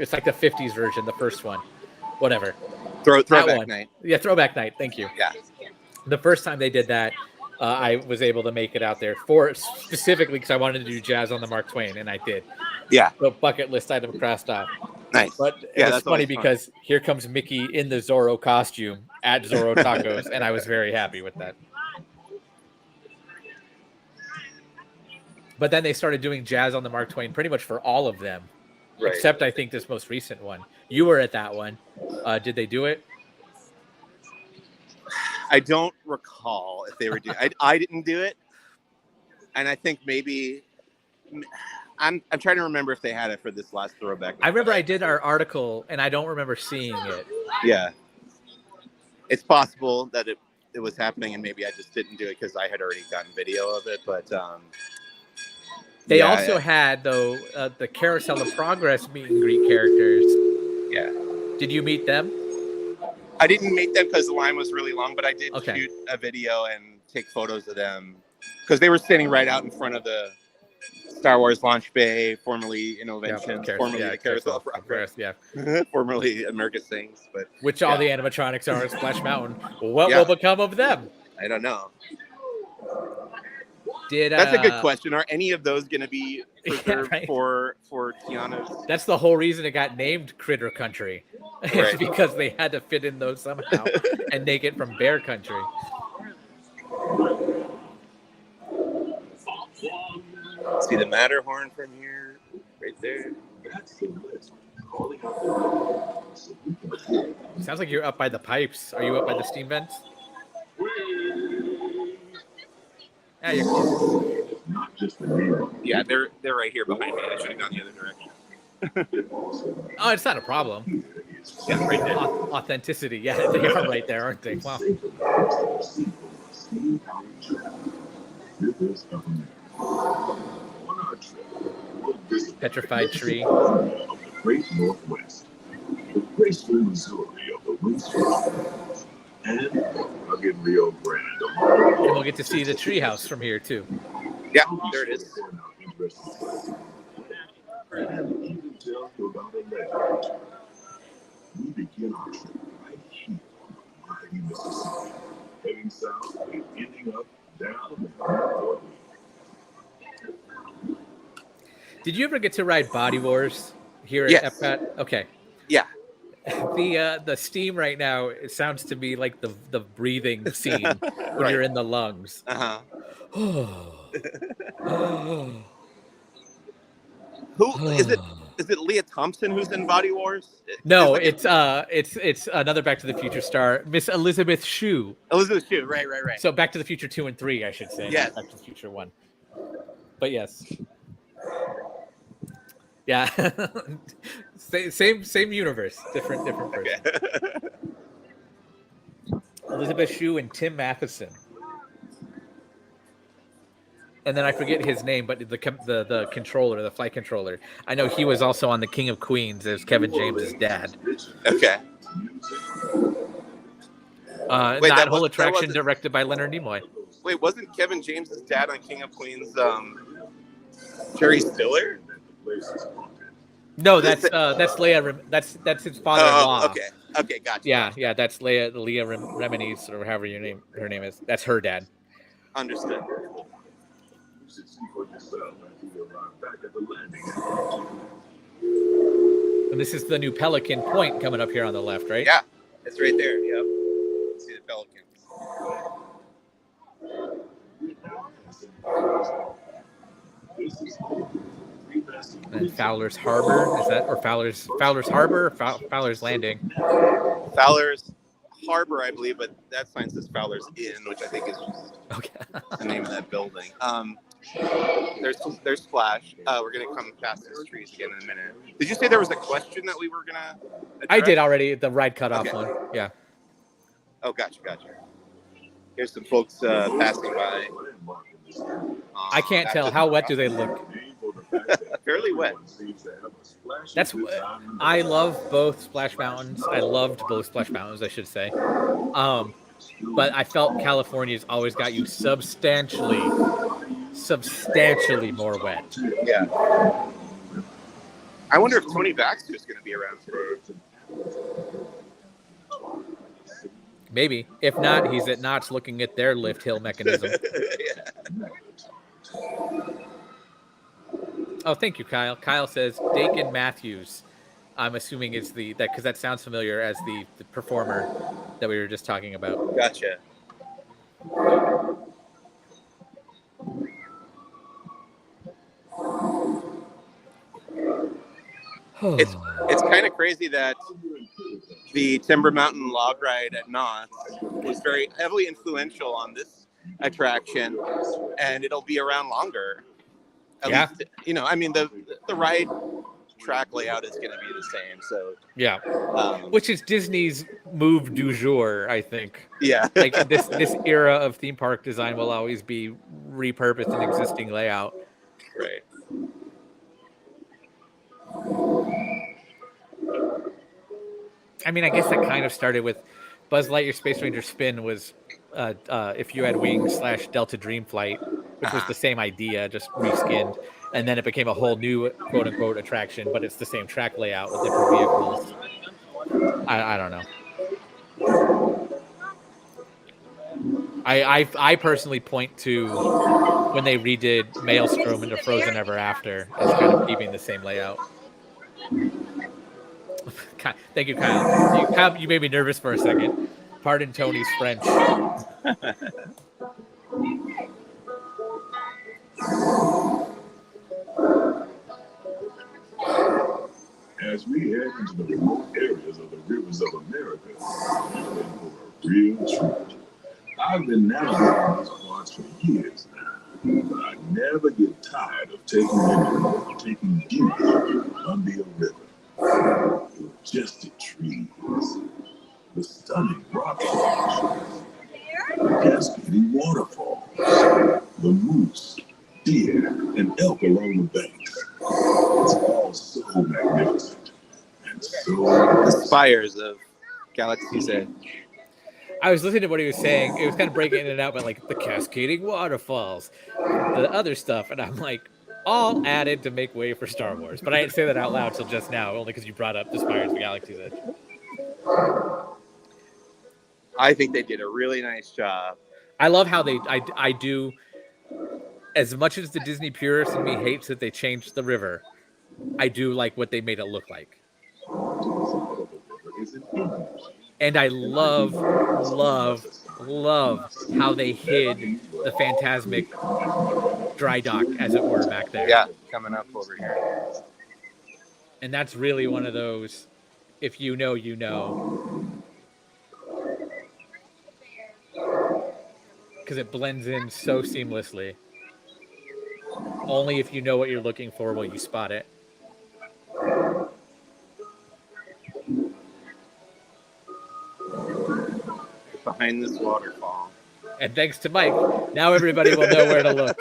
It's like the 50s version, the first one. Whatever. Throwback night. Yeah, Throwback Night. Thank you. Yeah. The first time they did that, I was able to make it out there specifically because I wanted to do jazz on the Mark Twain, and I did. Yeah. So bucket list item crossed off. Nice. But it was funny because here comes Mickey in the Zorro costume at Zorro Tacos, and I was very happy with that. But then they started doing jazz on the Mark Twain pretty much for all of them, except I think this most recent one. You were at that one. Did they do it? I don't recall if they were doing. I didn't do it, and I think maybe I'm trying to remember if they had it for this last throwback. I remember I did our article, and I don't remember seeing it. Yeah, it's possible that it was happening, and maybe I just didn't do it because I had already gotten video of it. But they also had though the Carousel of Progress meet and greet characters. Yeah, did you meet them? I didn't meet them because the line was really long, but I did shoot a video and take photos of them because they were standing right out in front of the Star Wars launch bay, formerly Innovations, formerly the Carousel of Progress, formerly America Sings, but which all the animatronics are at Splash Mountain. What will become of them? I don't know. That's a good question. Are any of those going to be preserved for Tiana's? That's the whole reason it got named Critter Country. It's because they had to fit in those somehow and make it from Bear Country. See the Matterhorn from here, right there. Sounds like you're up by the pipes. Are you up by the steam vents? Yeah, you're close. Yeah, they're right here behind me. I should have gone the other direction. Oh, it's not a problem. Yeah, right there. Authenticity. Yeah, they are right there, aren't they? Wow. Petrified tree. Great Northwest, the graceful Missouri of the Windsor and rugged Rio Grande. And we'll get to see the treehouse from here too. Yeah, there it is. Even tell you about a legend. We begin our trip right here on the mighty Mississippi, heading south and ending up down in Newport. Did you ever get to ride Body Wars here at Epcot? Okay. Yeah. The steam right now, it sounds to me like the breathing scene when you're in the lungs. Who is it? Is it Leah Thompson who's in Body Wars? No, it's another Back to the Future star, Miss Elizabeth Shue. Elizabeth Shue, right. So Back to the Future 2 and 3, I should say. Yes. Back to the Future 1. But yes. Yeah. same universe, different person. Okay. Elizabeth Shue and Tim Matheson. And then I forget his name, but the controller, the flight controller. I know he was also on the King of Queens as Kevin James's dad. Okay. That whole attraction directed by Leonard Nimoy. Wait, wasn't Kevin James's dad on King of Queens Jerry Stiller? No, that's Leia. That's his father-in-law. Okay, gotcha. Yeah, that's Leia Remini's, or however her name is. That's her dad. Understood. And this is the new Pelican Point coming up here on the left, right? Yeah, it's right there. Yep. See the Pelicans. And Fowler's Harbor, is that, or Fowler's Harbor, or Fowler's Landing? Fowler's Harbor, I believe, but that sign says Fowler's Inn, which I think is just the name of that building. There's Splash. We're gonna come past these trees again in a minute. Did you say there was a question that we were gonna address? I did already, the ride cutoff one. Yeah. Oh, gotcha. Here's some folks passing by. I can't tell. How wet do they look? Fairly wet. I love both Splash Mountains. I loved both Splash Mountains, I should say. But I felt California's always got you substantially more wet. Yeah. I wonder if Tony Baxter is going to be around today. Maybe. If not, he's at Knott's looking at their lift hill mechanism. Yeah. Oh, thank you, Kyle. Kyle says Dakin Matthews. I'm assuming is because that sounds familiar as the performer that we were just talking about. Gotcha. It's kind of crazy that the Timber Mountain log ride at Knott's was very heavily influential on this attraction, and it'll be around longer. At least, you know, I mean, the ride track layout is going to be the same. So yeah, which is Disney's move du jour, I think. Yeah, like this era of theme park design will always be repurposed an existing layout. Right. I mean, I guess that kind of started with Buzz Lightyear Space Ranger Spin was if you had wings / Delta Dream Flight, which was the same idea, just reskinned. And then it became a whole new quote unquote attraction, but it's the same track layout with different vehicles. I don't know. I personally point to when they redid Maelstrom into Frozen Ever After as kind of keeping the same layout. Thank you, Kyle. Kyle, you made me nervous for a second. Pardon Tony's French. As we head into the remote areas of the rivers of America, we're in for a real treat. I've been navigating these parts for years now, but I never get tired of taking you under a river. The majestic trees, the stunning rock formations, the cascading waterfalls, the moose, deer, and elk along the banks. It's all so magnificent and so the spires of Galaxy's Edge. I was listening to what he was saying. It was kind of breaking in and out, but like the cascading waterfalls, the other stuff, and I'm like, all added to make way for Star Wars. But I didn't say that out loud till just now, only because you brought up the spires of Galaxy's Edge. I think they did a really nice job. I love how I do. As much as the Disney purist in me hates that they changed the river, I do like what they made it look like. And I love how they hid the Phantasmic dry dock, as it were, back there. Yeah, coming up over here. And that's really one of those, if you know, you know. Because it blends in so seamlessly. Only if you know what you're looking for will you spot it. Behind this waterfall. And thanks to Mike, now everybody will know where to look.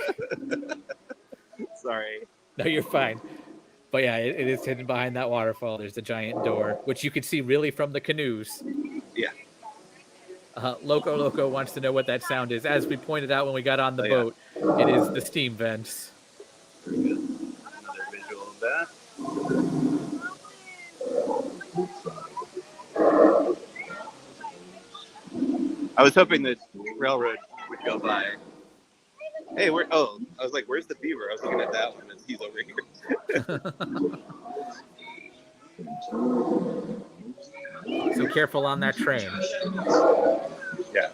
Sorry. No, you're fine. But yeah, it is hidden behind that waterfall. There's the giant door, which you can see really from the canoes. Yeah. Loco wants to know what that sound is. As we pointed out when we got on the boat, it is the steam vents. Another visual of that. I was hoping the railroad would go by. Hey, I was like, where's the beaver? I was looking at that one, and he's over here. So careful on that train. Yeah.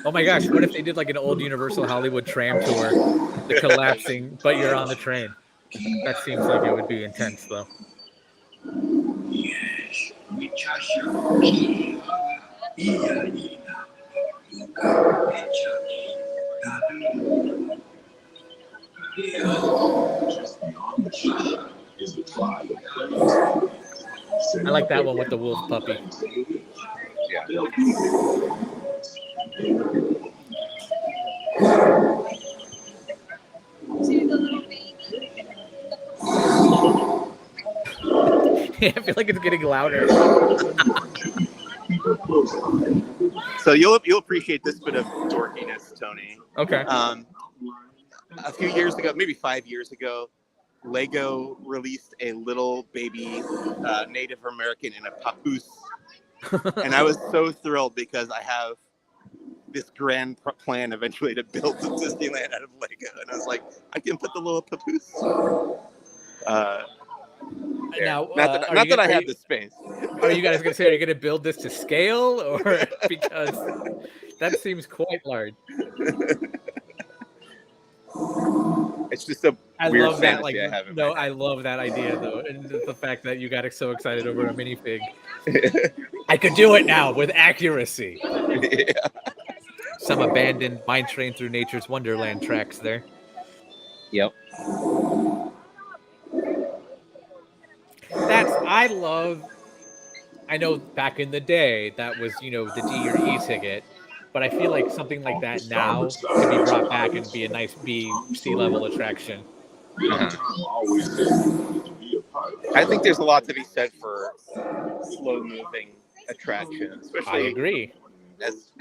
Oh my gosh, what if they did like an old Universal Hollywood tram tour, the collapsing, but you're on the train? That seems like it would be intense, though. I like that one with the wolf puppy. Yeah. I feel like it's getting louder. So you'll appreciate this bit of dorkiness, Tony. Okay. A few years ago, maybe 5 years ago, Lego released a little baby Native American in a papoose. And I was so thrilled because I have this grand plan eventually to build Disneyland out of Lego. And I was like, I can put the little papoose. Now, not that I have the space. Are you guys going to say, are you going to build this to scale? Or because that seems quite large. It's just a weird fantasy I have in my head. I love that idea, though. And the fact that you got so excited over a minifig. I could do it now with accuracy. Yeah. Some abandoned mine train through nature's wonderland tracks there. Yep. I know back in the day that was, the D or E ticket, but I feel like something like that now can be brought back and be a nice B, C level attraction. I think there's a lot to be said for slow moving attractions, especially I agree.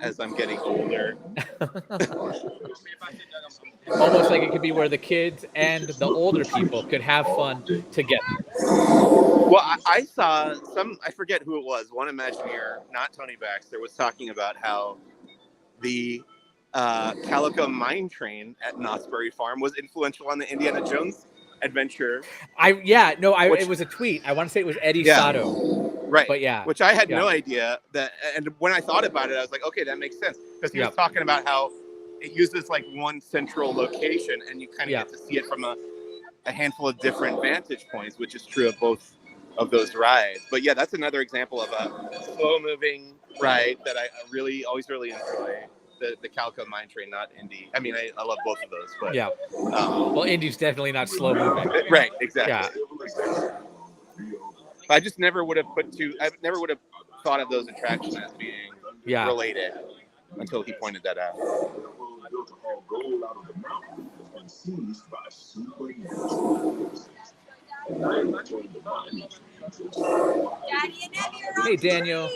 As I'm getting older. Almost like it could be where the kids and the older people could have fun together. Well, I saw I forget who it was, one Imagineer, not Tony Baxter, was talking about how the Calico Mine Train at Knott's Berry Farm was influential on the Indiana Jones adventure. It was a tweet. I want to say it was Eddie Sato. Right. But yeah. Which I had no idea that, and when I thought about it, I was like, okay, that makes sense. Because he was talking about how it uses like one central location and you kind of get to see it from a handful of different vantage points, which is true of both of those rides. But yeah, that's another example of a slow moving ride that I always really enjoy. The Calico Mine Train, not Indy. I mean, I love both of those, but yeah. Well, Indy's definitely not slow moving. Right, exactly. Yeah. I just never would have thought of those attractions as being related until he pointed that out. Hey, Daniel.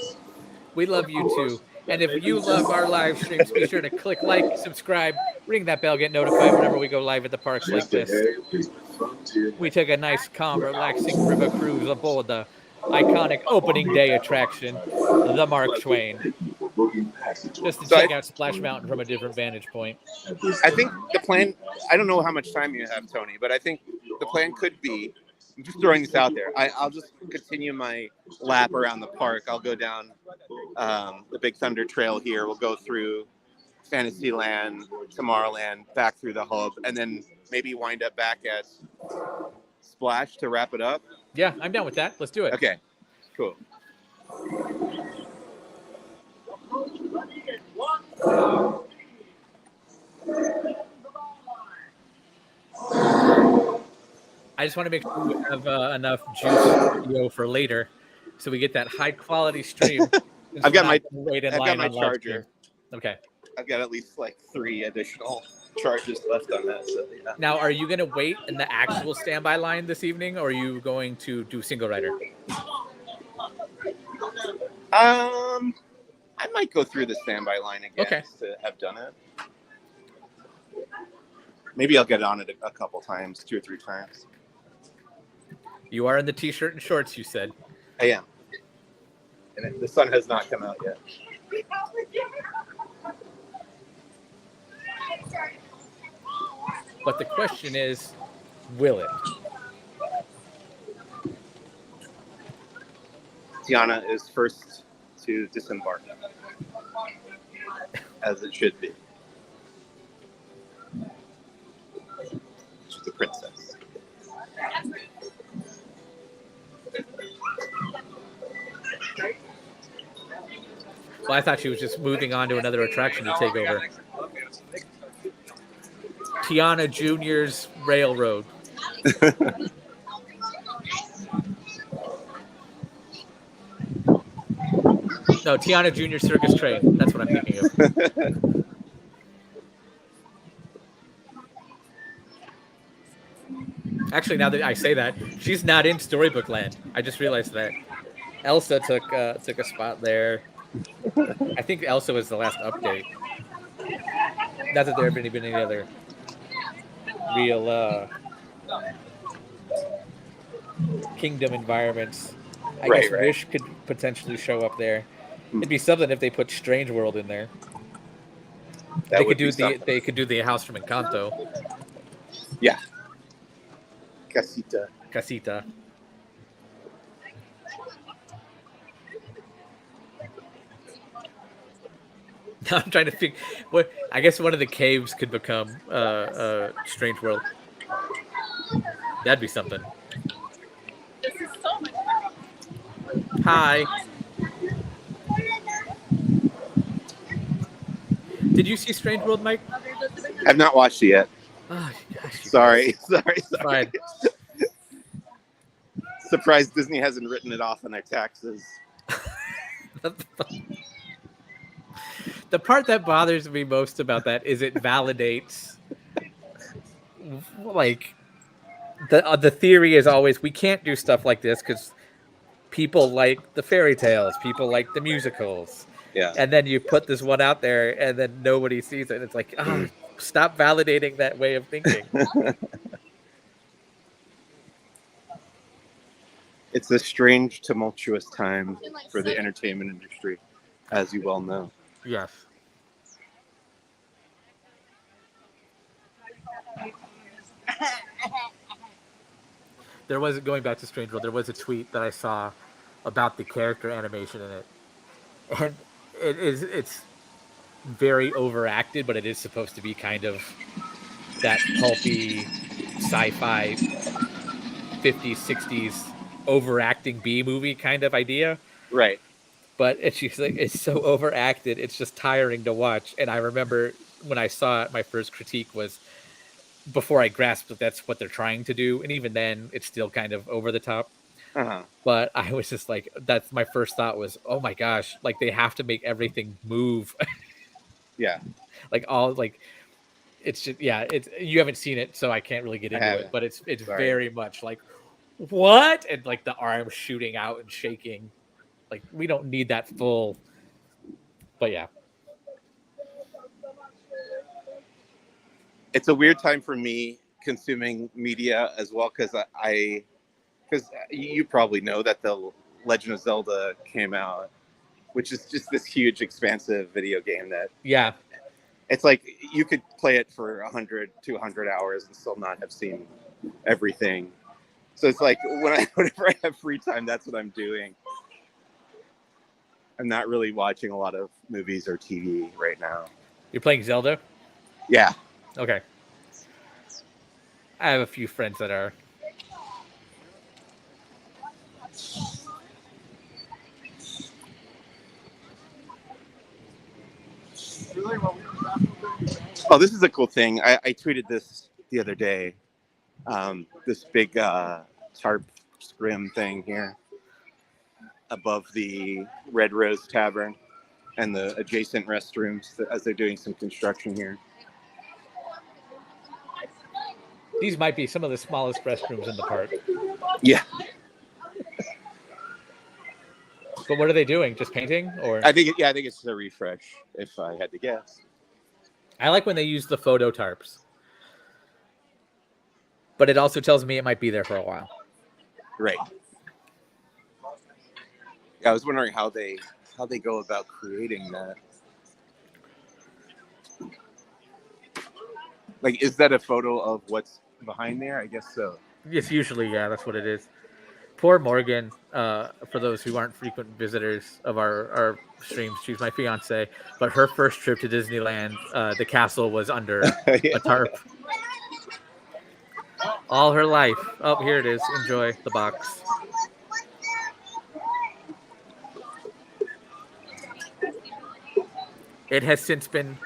We love you too. And if you love our live streams, be sure to click like, subscribe, ring that bell, get notified whenever we go live at the parks like this. We took a nice, calm, relaxing river cruise aboard the iconic opening day attraction, the Mark Twain, just to check out Splash Mountain from a different vantage point. I think the plan, I don't know how much time you have, Tony, but I think the plan could be, I'm just throwing this out there, I'll just continue my lap around the park. I'll go down the Big Thunder Trail here. We'll go through Fantasyland, Tomorrowland, back through the hub, and then maybe wind up back at Splash to wrap it up. Yeah, I'm down with that. Let's do it. Okay, cool. I just want to make sure we have enough juice for later, so we get that high quality stream. I've got my charger. Okay. I've got at least like 3 additional charges left on that. So, yeah. Now, are you going to wait in the actual standby line this evening, or are you going to do single rider? I might go through the standby line again to have done it. Maybe I'll get on it a couple times, 2 or 3 times. You are in the t-shirt and shorts, you said. I am. And the sun has not come out yet. But the question is, will it? Tiana is first to disembark, as it should be. She's a princess. Well, I thought she was just moving on to another attraction to take over. Tiana Jr.'s Railroad. No, Tiana Jr. Circus Train. That's what I'm thinking of. Actually, now that I say that, she's not in Storybook Land. I just realized that. Elsa took a spot there. I think Elsa was the last update. Not that there have been any other real kingdom environments. I guess Wish could potentially show up there. It'd be something if they put Strange World in there. They could do the house from Encanto. Yeah. Casita. Now I'm trying to think. What I guess one of the caves could become Strange World. That'd be something. This is so much fun. Hi. Did you see Strange World, Mike? I've not watched it yet. Oh gosh. Sorry. Fine. Surprised Disney hasn't written it off on their taxes. The part that bothers me most about that is it validates, like, the theory is always we can't do stuff like this because people like the fairy tales, people like the musicals. Yeah. And then you put this one out there and then nobody sees it. It's like, stop validating that way of thinking. It's a strange, tumultuous time for the entertainment industry, as you well know. Yes. There was, going back to Strange World, there was a tweet that I saw about the character animation in it. And it's very overacted, but it is supposed to be kind of that pulpy sci-fi 50s, 60s overacting B movie kind of idea. Right. But it's just like, it's so overacted, it's just tiring to watch. And I remember when I saw it, my first critique was, before I grasped that that's what they're trying to do, and even then it's still kind of over the top. But I was just like, that's my first thought was, oh my gosh, like they have to make everything move. Yeah. Like all, like, it's just, yeah, it's, you haven't seen it, so I can't really get into it, but it's very much like, what? And like the arms shooting out and shaking. Like, we don't need that full, but yeah. It's a weird time for me consuming media as well, because you probably know that the Legend of Zelda came out, which is just this huge, expansive video game that it's like you could play it for 100, 200 hours and still not have seen everything. So it's like whenever I have free time, that's what I'm doing. I'm not really watching a lot of movies or TV right now. You're playing Zelda? Yeah. Okay. I have a few friends that are. Oh, this is a cool thing. I tweeted this the other day. This big tarp scrim thing here above the Red Rose Tavern and the adjacent restrooms as they're doing some construction here. These might be some of the smallest restrooms in the park. Yeah. But what are they doing? Just painting, or? I think it's a refresh, if I had to guess. I like when they use the photo tarps, but it also tells me it might be there for a while. Right. Yeah, I was wondering how they go about creating that. Like, is that a photo of what's behind there? I guess so. It's usually, yeah, that's what it is. Poor Morgan, for those who aren't frequent visitors of our streams, she's my fiance, but her first trip to Disneyland, the castle was under a tarp. All her life. Oh, here it is. Enjoy the box. It has since been,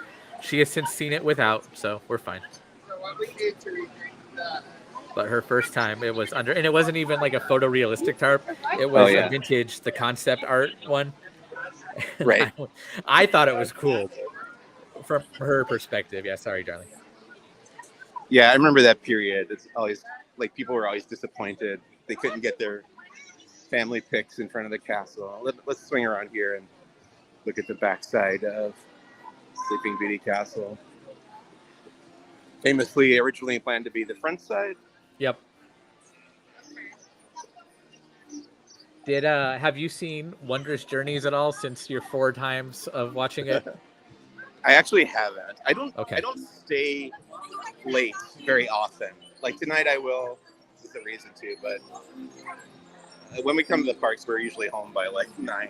she has since seen it without, so we're fine. But her first time, it was under, and it wasn't even like a photorealistic tarp. It was a vintage, the concept art one. Right. I thought it was cool from her perspective. Yeah, sorry, darling. Yeah, I remember that period. It's always like people were always disappointed they couldn't get their family pics in front of the castle. Let's swing around here and look at the backside of Sleeping Beauty Castle. Famously, originally planned to be the front side. Yep. Did have you seen Wondrous Journeys at all since your 4 times of watching it? I actually haven't. I don't stay late very often. Like tonight I will. There's a reason to, but when we come to the parks, we're usually home by like 9.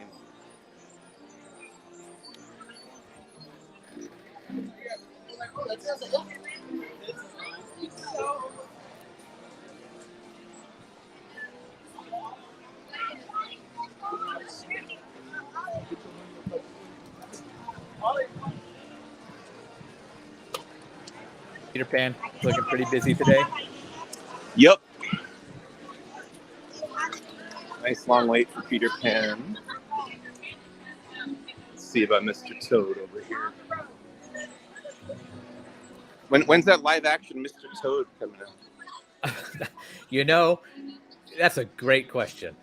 Peter Pan is looking pretty busy today. Yep. Nice long wait for Peter Pan. Let's see about Mr. Toad over here. When's that live action Mr. Toad coming out? You know, that's a great question.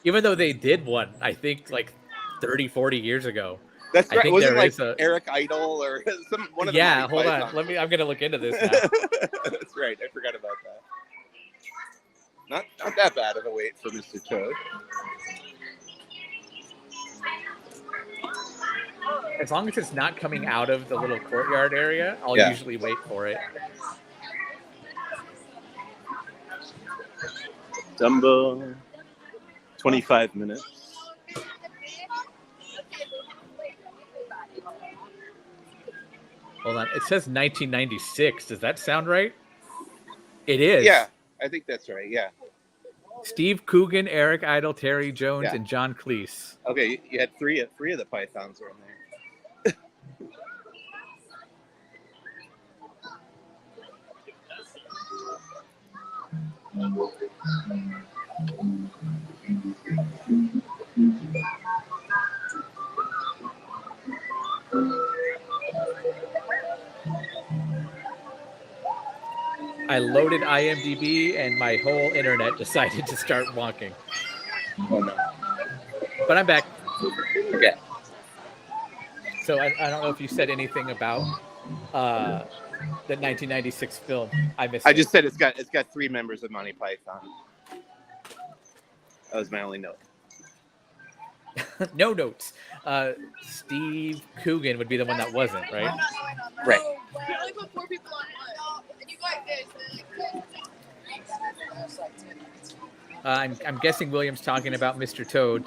Even though they did one, I think like 30, 40 years ago. That's right. Was it like a... Eric Idle or one of the Yeah, hold on. I'm gonna look into this now. That's right. I forgot about that. Not that bad of a wait for Mr. Toad. As long as it's not coming out of the little courtyard area, I'll usually wait for it. Dumbo, 25 minutes. Hold on. It says 1996. Does that sound right? It is. Yeah, I think that's right. Yeah. Steve Coogan, Eric Idle, Terry Jones, and John Cleese. Okay, you had three of the Pythons were in there. I loaded IMDb and my whole internet decided to start wonking. Oh no. But I'm back. Okay. So I don't know if you said anything about the 1996 film. I missed. I just said it's got 3 members of Monty Python. That was my only note. No notes. Steve Coogan would be the one that wasn't, right? Right. I only put 4 people on one. And you got this. I'm guessing William's talking about Mr. Toad.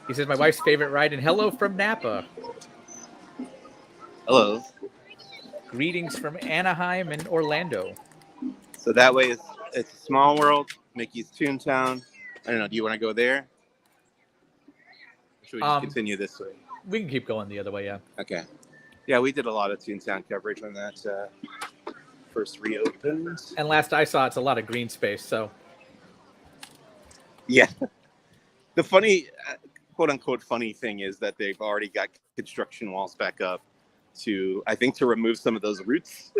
He says, my wife's favorite ride, and hello from Napa. Hello. Greetings from Anaheim and Orlando. So that way it's a small world, Mickey's Toontown. I don't know, do you want to go there? Or should we just continue this way? We can keep going the other way, yeah. Okay. Yeah, we did a lot of Toontown coverage when that first reopened. And last I saw, it's a lot of green space, so. Yeah. The funny, quote-unquote funny thing is that they've already got construction walls back up to, I think, to remove some of those roots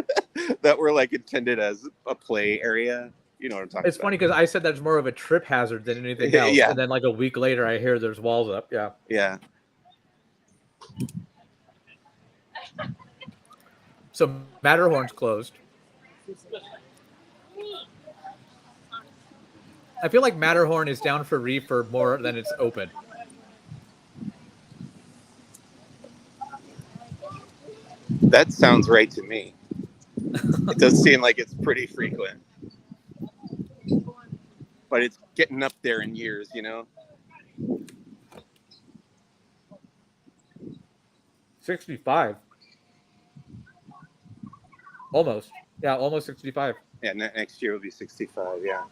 that were like intended as a play area. You know what I'm talking about. It's funny because I said that's more of a trip hazard than anything else. Yeah. And then like a week later, I hear there's walls up. Yeah. Yeah. So Matterhorn's closed. I feel like Matterhorn is down for refurb more than it's open. That sounds right to me. It does seem like it's pretty frequent. But it's getting up there in years, you know? 65. Almost. Yeah, almost 65. Yeah, next year will be 65, yeah.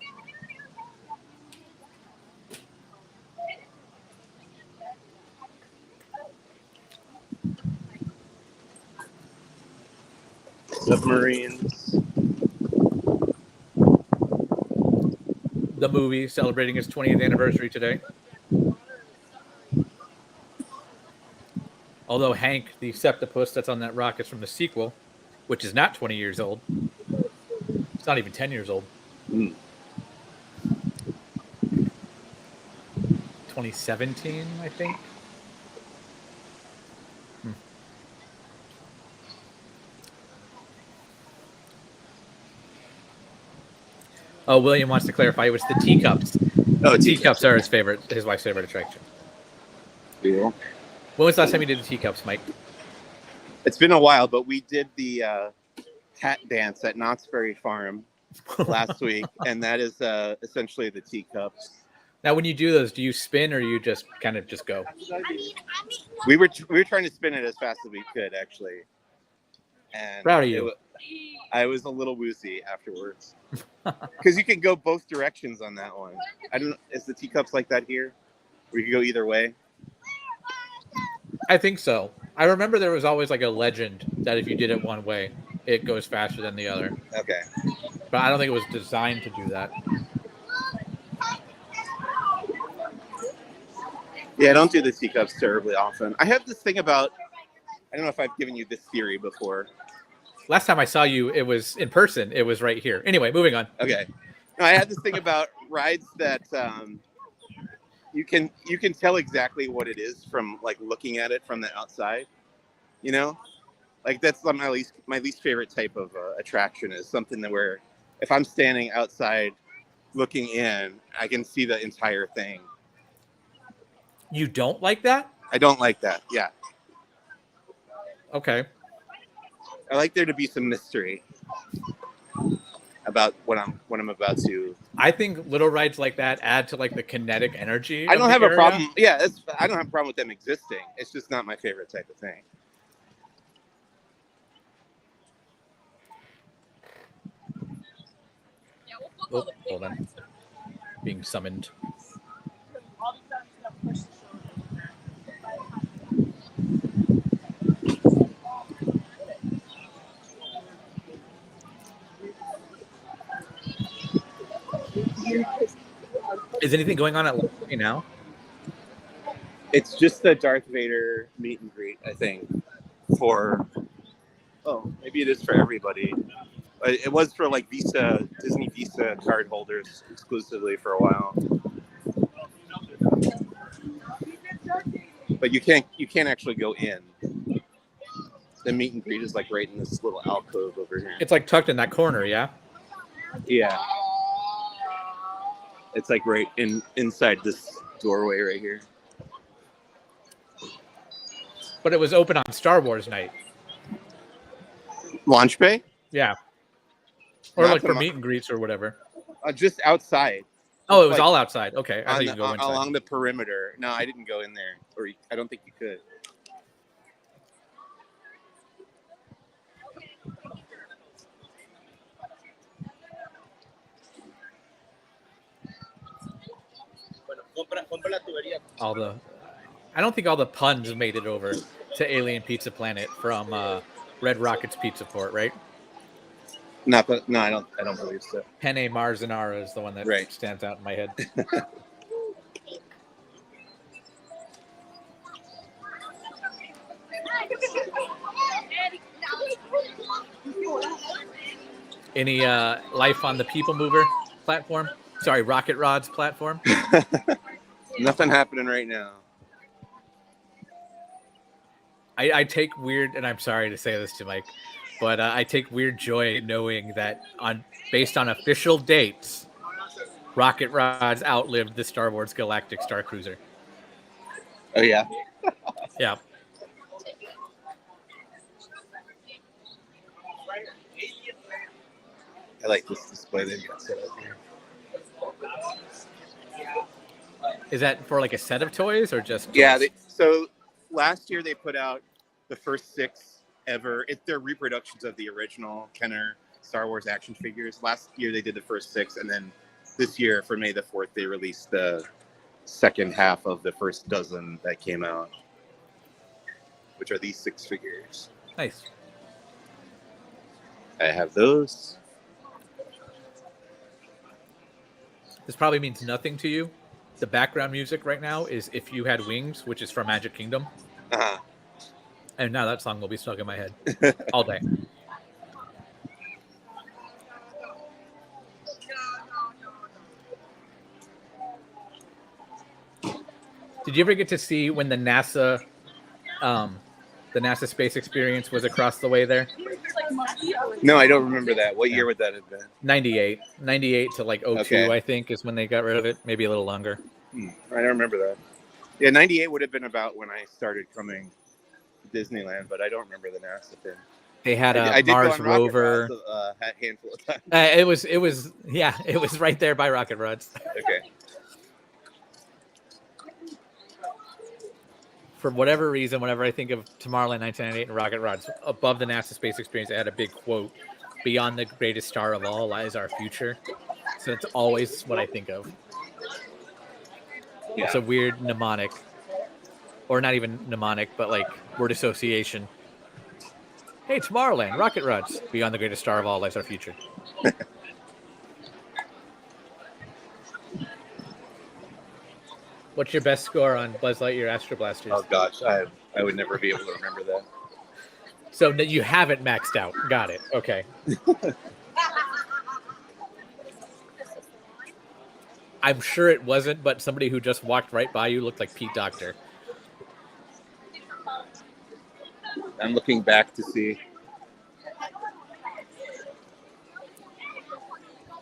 Submarines. The movie celebrating its 20th anniversary today. Although Hank, the septopus that's on that rock, is from the sequel, which is not 20 years old. It's not even 10 years old. 2017, I think. Oh, William wants to clarify it was the teacups. Oh, teacups are his wife's favorite attraction. Cool. When was the last time you did the teacups, Mike? It's been a while, but we did the cat dance at Knott's Berry Farm last week, and that is essentially the teacups. Now, when you do those, do you spin or you just kind of just go? We were trying to spin it as fast as we could, actually. And proud of you. I was a little woozy afterwards because you can go both directions on that one. I don't know. Is the teacups like that here? Where you can go either way? I think so. I remember there was always like a legend that if you did it one way. it goes faster than the other. Okay. But I don't think it was designed to do that. Yeah, I don't do the teacups terribly often. I have this thing about, I don't know if I've given you this theory before. Last time I saw you, it was in person. It was right here. Anyway, moving on. Okay. No, I had this thing about rides that you can tell exactly what it is from like looking at it from the outside. You know, like that's my least favorite type of attraction is something that where if I'm standing outside looking in, I can see the entire thing. You don't like that? I don't like that. Yeah. Okay. I like there to be some mystery about what I'm about to. I think little rides like that add to like the kinetic energy. I don't have a problem. Yeah, I don't have a problem with them existing. It's just not my favorite type of thing. Oh, hold on. Being summoned. Is anything going on at Lightyear now? It's just the Darth Vader meet and greet, I think. Maybe it is for everybody. It was for like Disney Visa card holders exclusively for a while. But you can't actually go in. The meet and greet is like right in this little alcove over here. It's like tucked in that corner, yeah? Yeah. It's like right inside this doorway right here. But it was open on Star Wars night. Launch bay? Yeah. Or Not like for meet and greets or whatever. Just outside. Oh, it was like, all outside. Okay. I thought you could go inside. Along the perimeter. No, I didn't go in there. Or I don't think you could. I don't think all the puns made it over to Alien Pizza Planet from Red Rocket's Pizza Port, right? No, I don't believe so. Penne Marzanara is the one that stands out in my head. Any life on the People Mover platform? Sorry, Rocket Rod's platform? Nothing happening right now. I take weird, and I'm sorry to say this to Mike, but I take weird joy knowing that based on official dates, Rocket Rod's outlived the Star Wars Galactic Star Cruiser. Oh, yeah? Yeah. I like this display they've got set up here. Is that for like a set of toys or just toys? Yeah, so last year they put out the first 6 ever. They're reproductions of the original Kenner Star Wars action figures. Last year they did the first 6, and then this year for May the 4th they released the second half of the first dozen that came out, which are these 6 figures. Nice. I have those. This probably means nothing to you. The background music right now is If You Had Wings, which is from Magic Kingdom. Uh-huh. And now that song will be stuck in my head all day. Did you ever get to see when the NASA space experience was across the way there? No, I don't remember that. What year would that have been? 98 to like 02, Okay. I think, is when they got rid of it. Maybe a little longer. I don't remember that. Yeah, 98 would have been about when I started coming to Disneyland, but I don't remember the NASA thing. They had a I did go Mars on Rocket rover. Rods a handful of times. It was right there by Rocket Rods. Okay. For whatever reason, whenever I think of Tomorrowland 1998 and Rocket Rods, above the NASA space experience, I had a big quote, "Beyond the greatest star of all lies our future." So it's always what I think of. Yeah. It's a weird mnemonic, or not even mnemonic, but like word association. Hey, Tomorrowland, Rocket Rods. Beyond the greatest star of all lies our future. What's your best score on Buzz Lightyear Astro Blasters? Oh gosh, I would never be able to remember that. So you haven't maxed out. Got it. Okay. I'm sure it wasn't, but somebody who just walked right by you looked like Pete Docter. I'm looking back to see.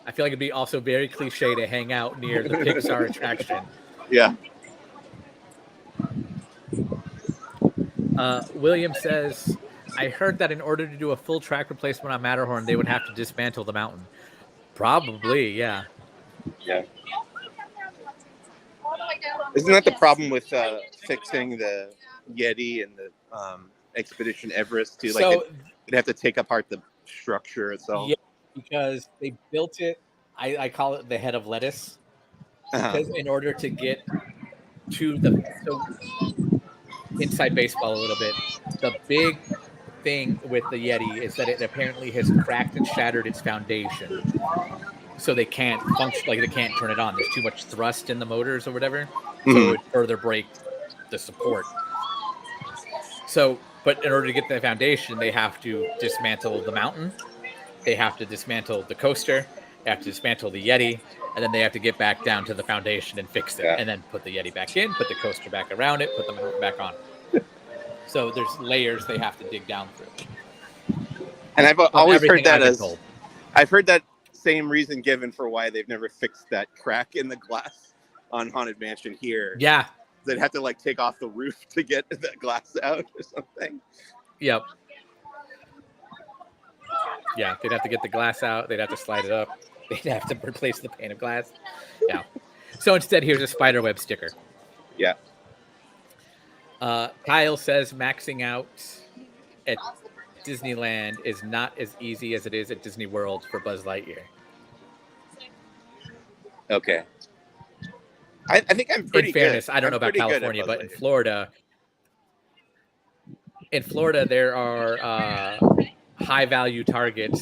I feel like it'd be also very cliche to hang out near the Pixar attraction. Yeah. William says, I heard that in order to do a full track replacement on Matterhorn, they would have to dismantle the mountain. Probably, yeah. Yeah. Isn't that the problem with fixing the Yeti and the Expedition Everest too? Like So, it'd have to take apart the structure itself. yeah, because they built it, I call it the head of lettuce. Because in order to get to inside baseball a little bit, the big thing with the Yeti is that it apparently has cracked and shattered its foundation. So they can't function, like they can't turn it on. There's too much thrust in the motors or whatever. So it would further break the support. So, but in order to get the foundation, they have to dismantle the mountain. They have to dismantle the coaster. They have to dismantle the Yeti. And then they have to get back down to the foundation and fix it. Yeah. And then put the Yeti back in, put the coaster back around it, put the mountain back on. So there's layers they have to dig down through. And I've always heard that I've heard that same reason given for why they've never fixed that crack in the glass on Haunted Mansion here. Yeah. They'd have to like take off the roof to get the glass out or something. Yep. Yeah, they'd have to get the glass out. They'd have to slide it up. They'd have to replace the pane of glass. Yeah. So instead, here's a spiderweb sticker. Yeah. Kyle says maxing out at Disneyland is not as easy as it is at Disney World for Buzz Lightyear. Okay. I think I'm pretty in fairness, good. I don't know about California, but in Florida, there are high value targets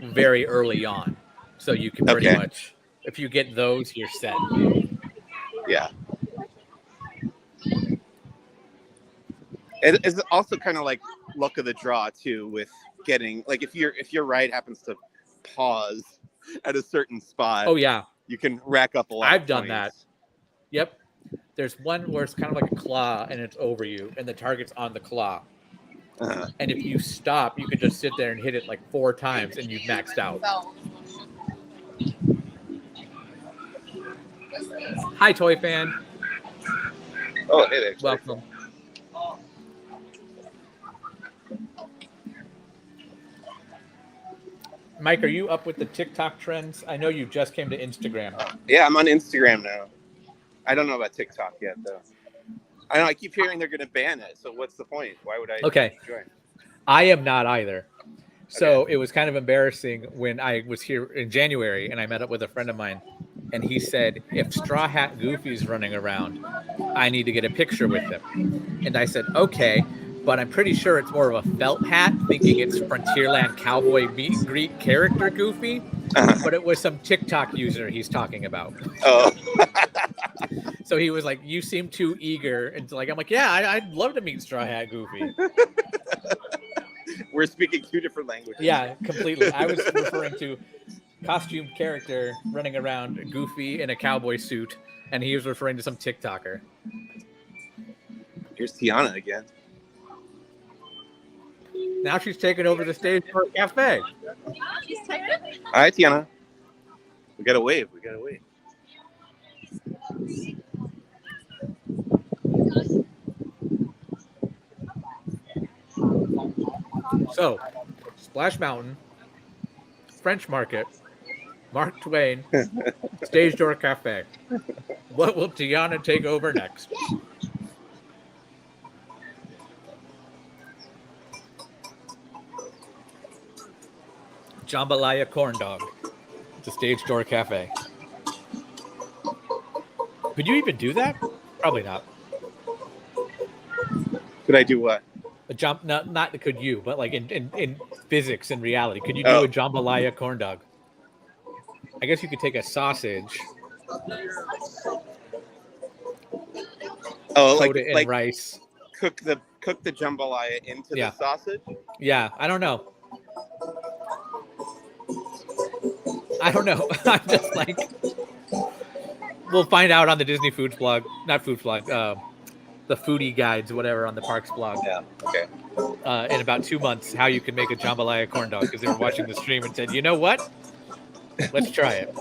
very early on. So you can pretty much, if you get those, you're set. Yeah. It's also kind of like luck of the draw too, with getting like if your ride happens to pause at a certain spot. Oh yeah, you can rack up a lot. I've done that. Yep. There's one where it's kind of like a claw and it's over you, and the target's on the claw. And if you stop, you can just sit there and hit it like 4 times, and you've maxed out. Hi, Toy Fan. Oh, hey there. Welcome. Mike, are you up with the TikTok trends? I know you just came to Instagram. Yeah, I'm on Instagram now. I don't know about TikTok yet, though. I know I keep hearing they're going to ban it. So what's the point? Why would I join? I am not either. So it was kind of embarrassing when I was here in January and I met up with a friend of mine, and he said, if Straw Hat Goofy's running around, I need to get a picture with him. And I said, okay, but I'm pretty sure it's more of a felt hat, thinking it's Frontierland cowboy meet and greet character Goofy. But it was some TikTok user he's talking about. Oh. So he was like, you seem too eager. And like, I'm like, yeah, I'd love to meet Straw Hat Goofy. We're speaking 2 different languages. Yeah, completely. I was referring to costumed character running around Goofy in a cowboy suit, and he was referring to some TikToker. Here's Tiana again. Now she's taking over the stage for a cafe. All right, Tiana. We got to wave. So, Splash Mountain, French Market, Mark Twain, Stage Door Cafe. What will Tiana take over next? Jambalaya corn dog. It's a Stage Door Cafe. Could you even do that? Probably not. Could I do what? A jump, not could you, but like in physics and reality, could you do a jambalaya corn dog? I guess you could take a sausage, coat it in rice, cook the jambalaya into the sausage. Yeah, I don't know. I'm just like, we'll find out on the Disney Foods blog, not Foods blog, the foodie guides, whatever, on the parks blog. Yeah. Okay. In about 2 months, how you can make a jambalaya corn dog, because they were watching the stream and said, you know what? Let's try it.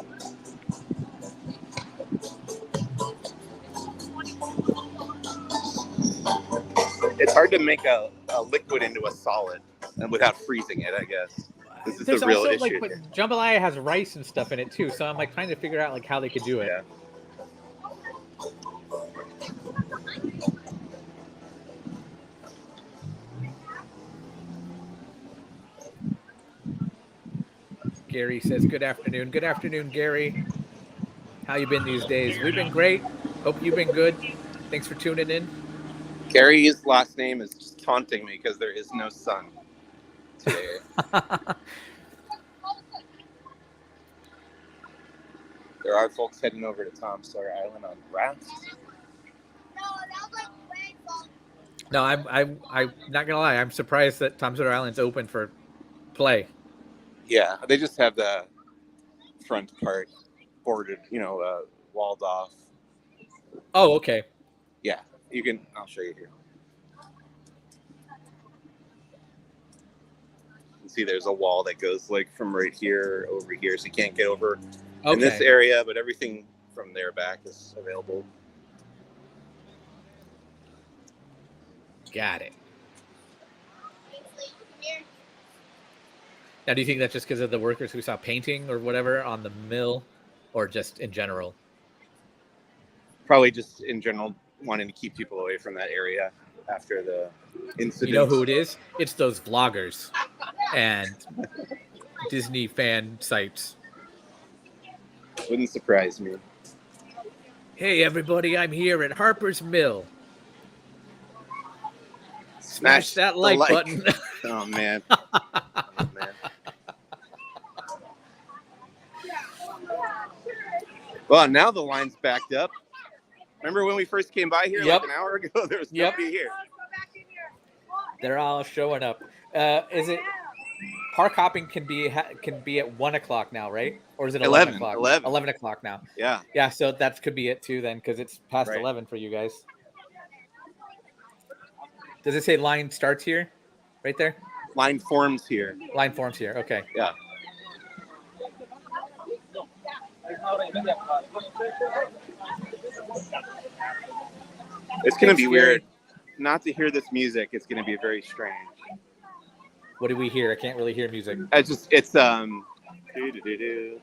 It's hard to make a liquid into a solid and without freezing it, I guess. This is the real also, issue. but jambalaya has rice and stuff in it too, so I'm like trying to figure out like how they could do it. Yeah. Gary says, good afternoon. Good afternoon, Gary. How you been these days? We've been great. Hope you've been good. Thanks for tuning in. Gary's last name is just taunting me because there is no sun today. There are folks heading over to Tom Sawyer Island on rafts. No, I'm not gonna lie. I'm surprised that Tom Sawyer Island's open for play. Yeah, they just have the front part boarded, walled off. Oh, okay. Yeah, you can. I'll show you here. You can see there's a wall that goes like from right here over here, so you can't get over in this area, but everything from there back is available. Got it. Now, do you think that's just because of the workers who saw painting or whatever on the mill, or just in general? Probably just in general, wanting to keep people away from that area after the incident. You know who it is? It's those vloggers and Disney fan sites. Wouldn't surprise me. Hey, everybody, I'm here at Harper's Mill. Smash that like button. Oh, man. Well, now the line's backed up. Remember when we first came by here like an hour ago? There was nobody here. They're all showing up. Is it park hopping can be at 1 o'clock now, right? Or is it 11 o'clock? 11 o'clock now. Yeah. Yeah, so that could be it too then, because it's past 11 for you guys. Does it say line starts here? Right there? Line forms here. Line forms here. Okay. Yeah. It's going to be weird. Not to hear this music, it's going to be very strange. What do we hear? I can't really hear music. It's how do you do?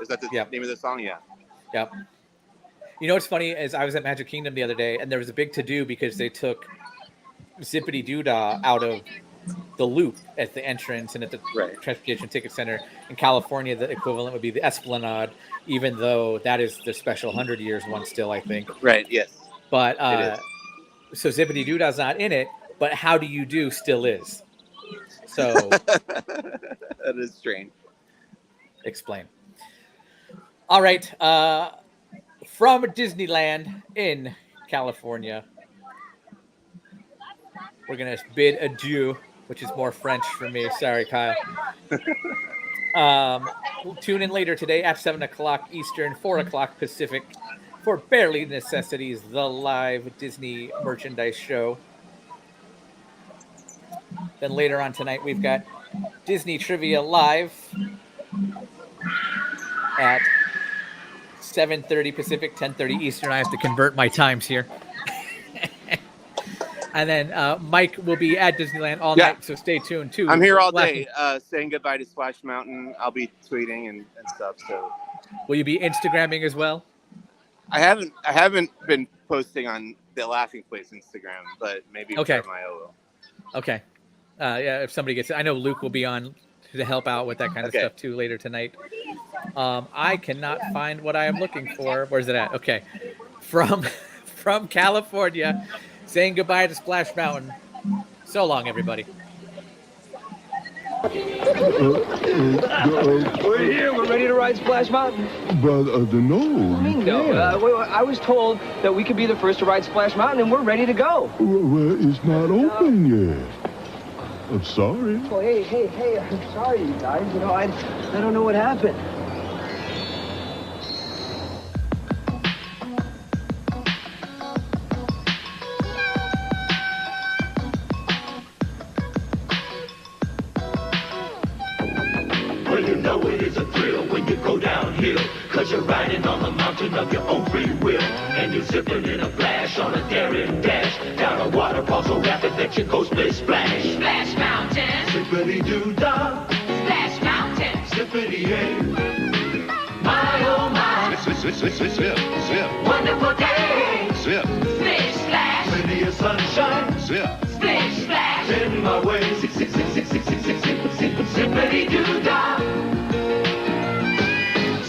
Is that the name of the song? Yeah. Yep. You know what's funny is I was at Magic Kingdom the other day, and there was a big to-do because they took Zippity Doodah out of the loop at the entrance and at the Transportation Ticket Center. In California, the equivalent would be the Esplanade, even though that is the special 100 years one still, I think. Right, yes. But so Zippity Doodah's not in it, but How Do You Do still is. So that is strange. Explain. All right. From Disneyland in California, we're going to bid adieu, which is more French for me. Sorry, Kyle. We'll tune in later today at 7 o'clock Eastern, 4 o'clock Pacific for Barely Necessities, the live Disney merchandise show. Then later on tonight, we've got Disney Trivia Live at 7:30 Pacific, 10:30 Eastern. I have to convert my times here. And then Mike will be at Disneyland all night, so stay tuned too. I'm here all day saying goodbye to Splash Mountain. I'll be tweeting and stuff. So, will you be Instagramming as well? I haven't been posting on the Laughing Place Instagram, but maybe my will. Okay. Yeah, if somebody gets it. I know Luke will be on to help out with that kind of stuff too later tonight. I cannot find what I am looking for. Where's it at? Okay. From California, saying goodbye to Splash Mountain. So long, everybody. We're here. We're ready to ride Splash Mountain. But no. No, I was told that we could be the first to ride Splash Mountain, and we're ready to go. Well, it's not open yet. I'm sorry. Oh, hey, I'm sorry, you guys. You know, I don't know what happened. Well, you know it is a thrill when you go downhill, 'cause you're riding on the mountain of your own free will. And you're zipping in a flash on a daring dash, down a waterfall so rapid that you go split splash. Splash Mountain, Zippity-doo-dah, Splash Mountain, zippity-hey. My, oh my, Zip. wonderful day. Zip. Splish Splash, Plenty of sunshine Zip. Splish Splash, in my way. Zippity-doo-dah,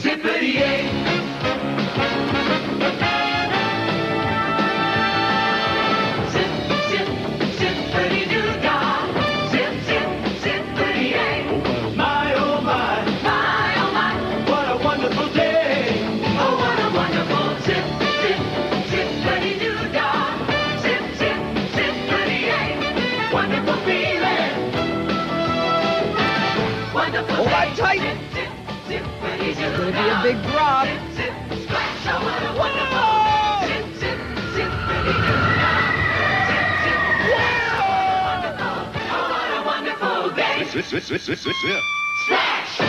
zippity-hey. Zip, zip, zippity-doo-dah, zip, zip, zippity-hey. My, oh my, my oh my, what a wonderful day. oh what a wonderful zip, zip, zippity-doo-dah, zip, zip, zippity-hey, Wonderful feeling. wonderful Hold on day. tight. Zip, zip, zippity-doo-dah. Gonna be a big drop. Zip, zip, splash, oh what a wonderful. Zip, zip, zippity-doo-dah. Zip, zip, wonderful, oh what a wonderful day. Zip.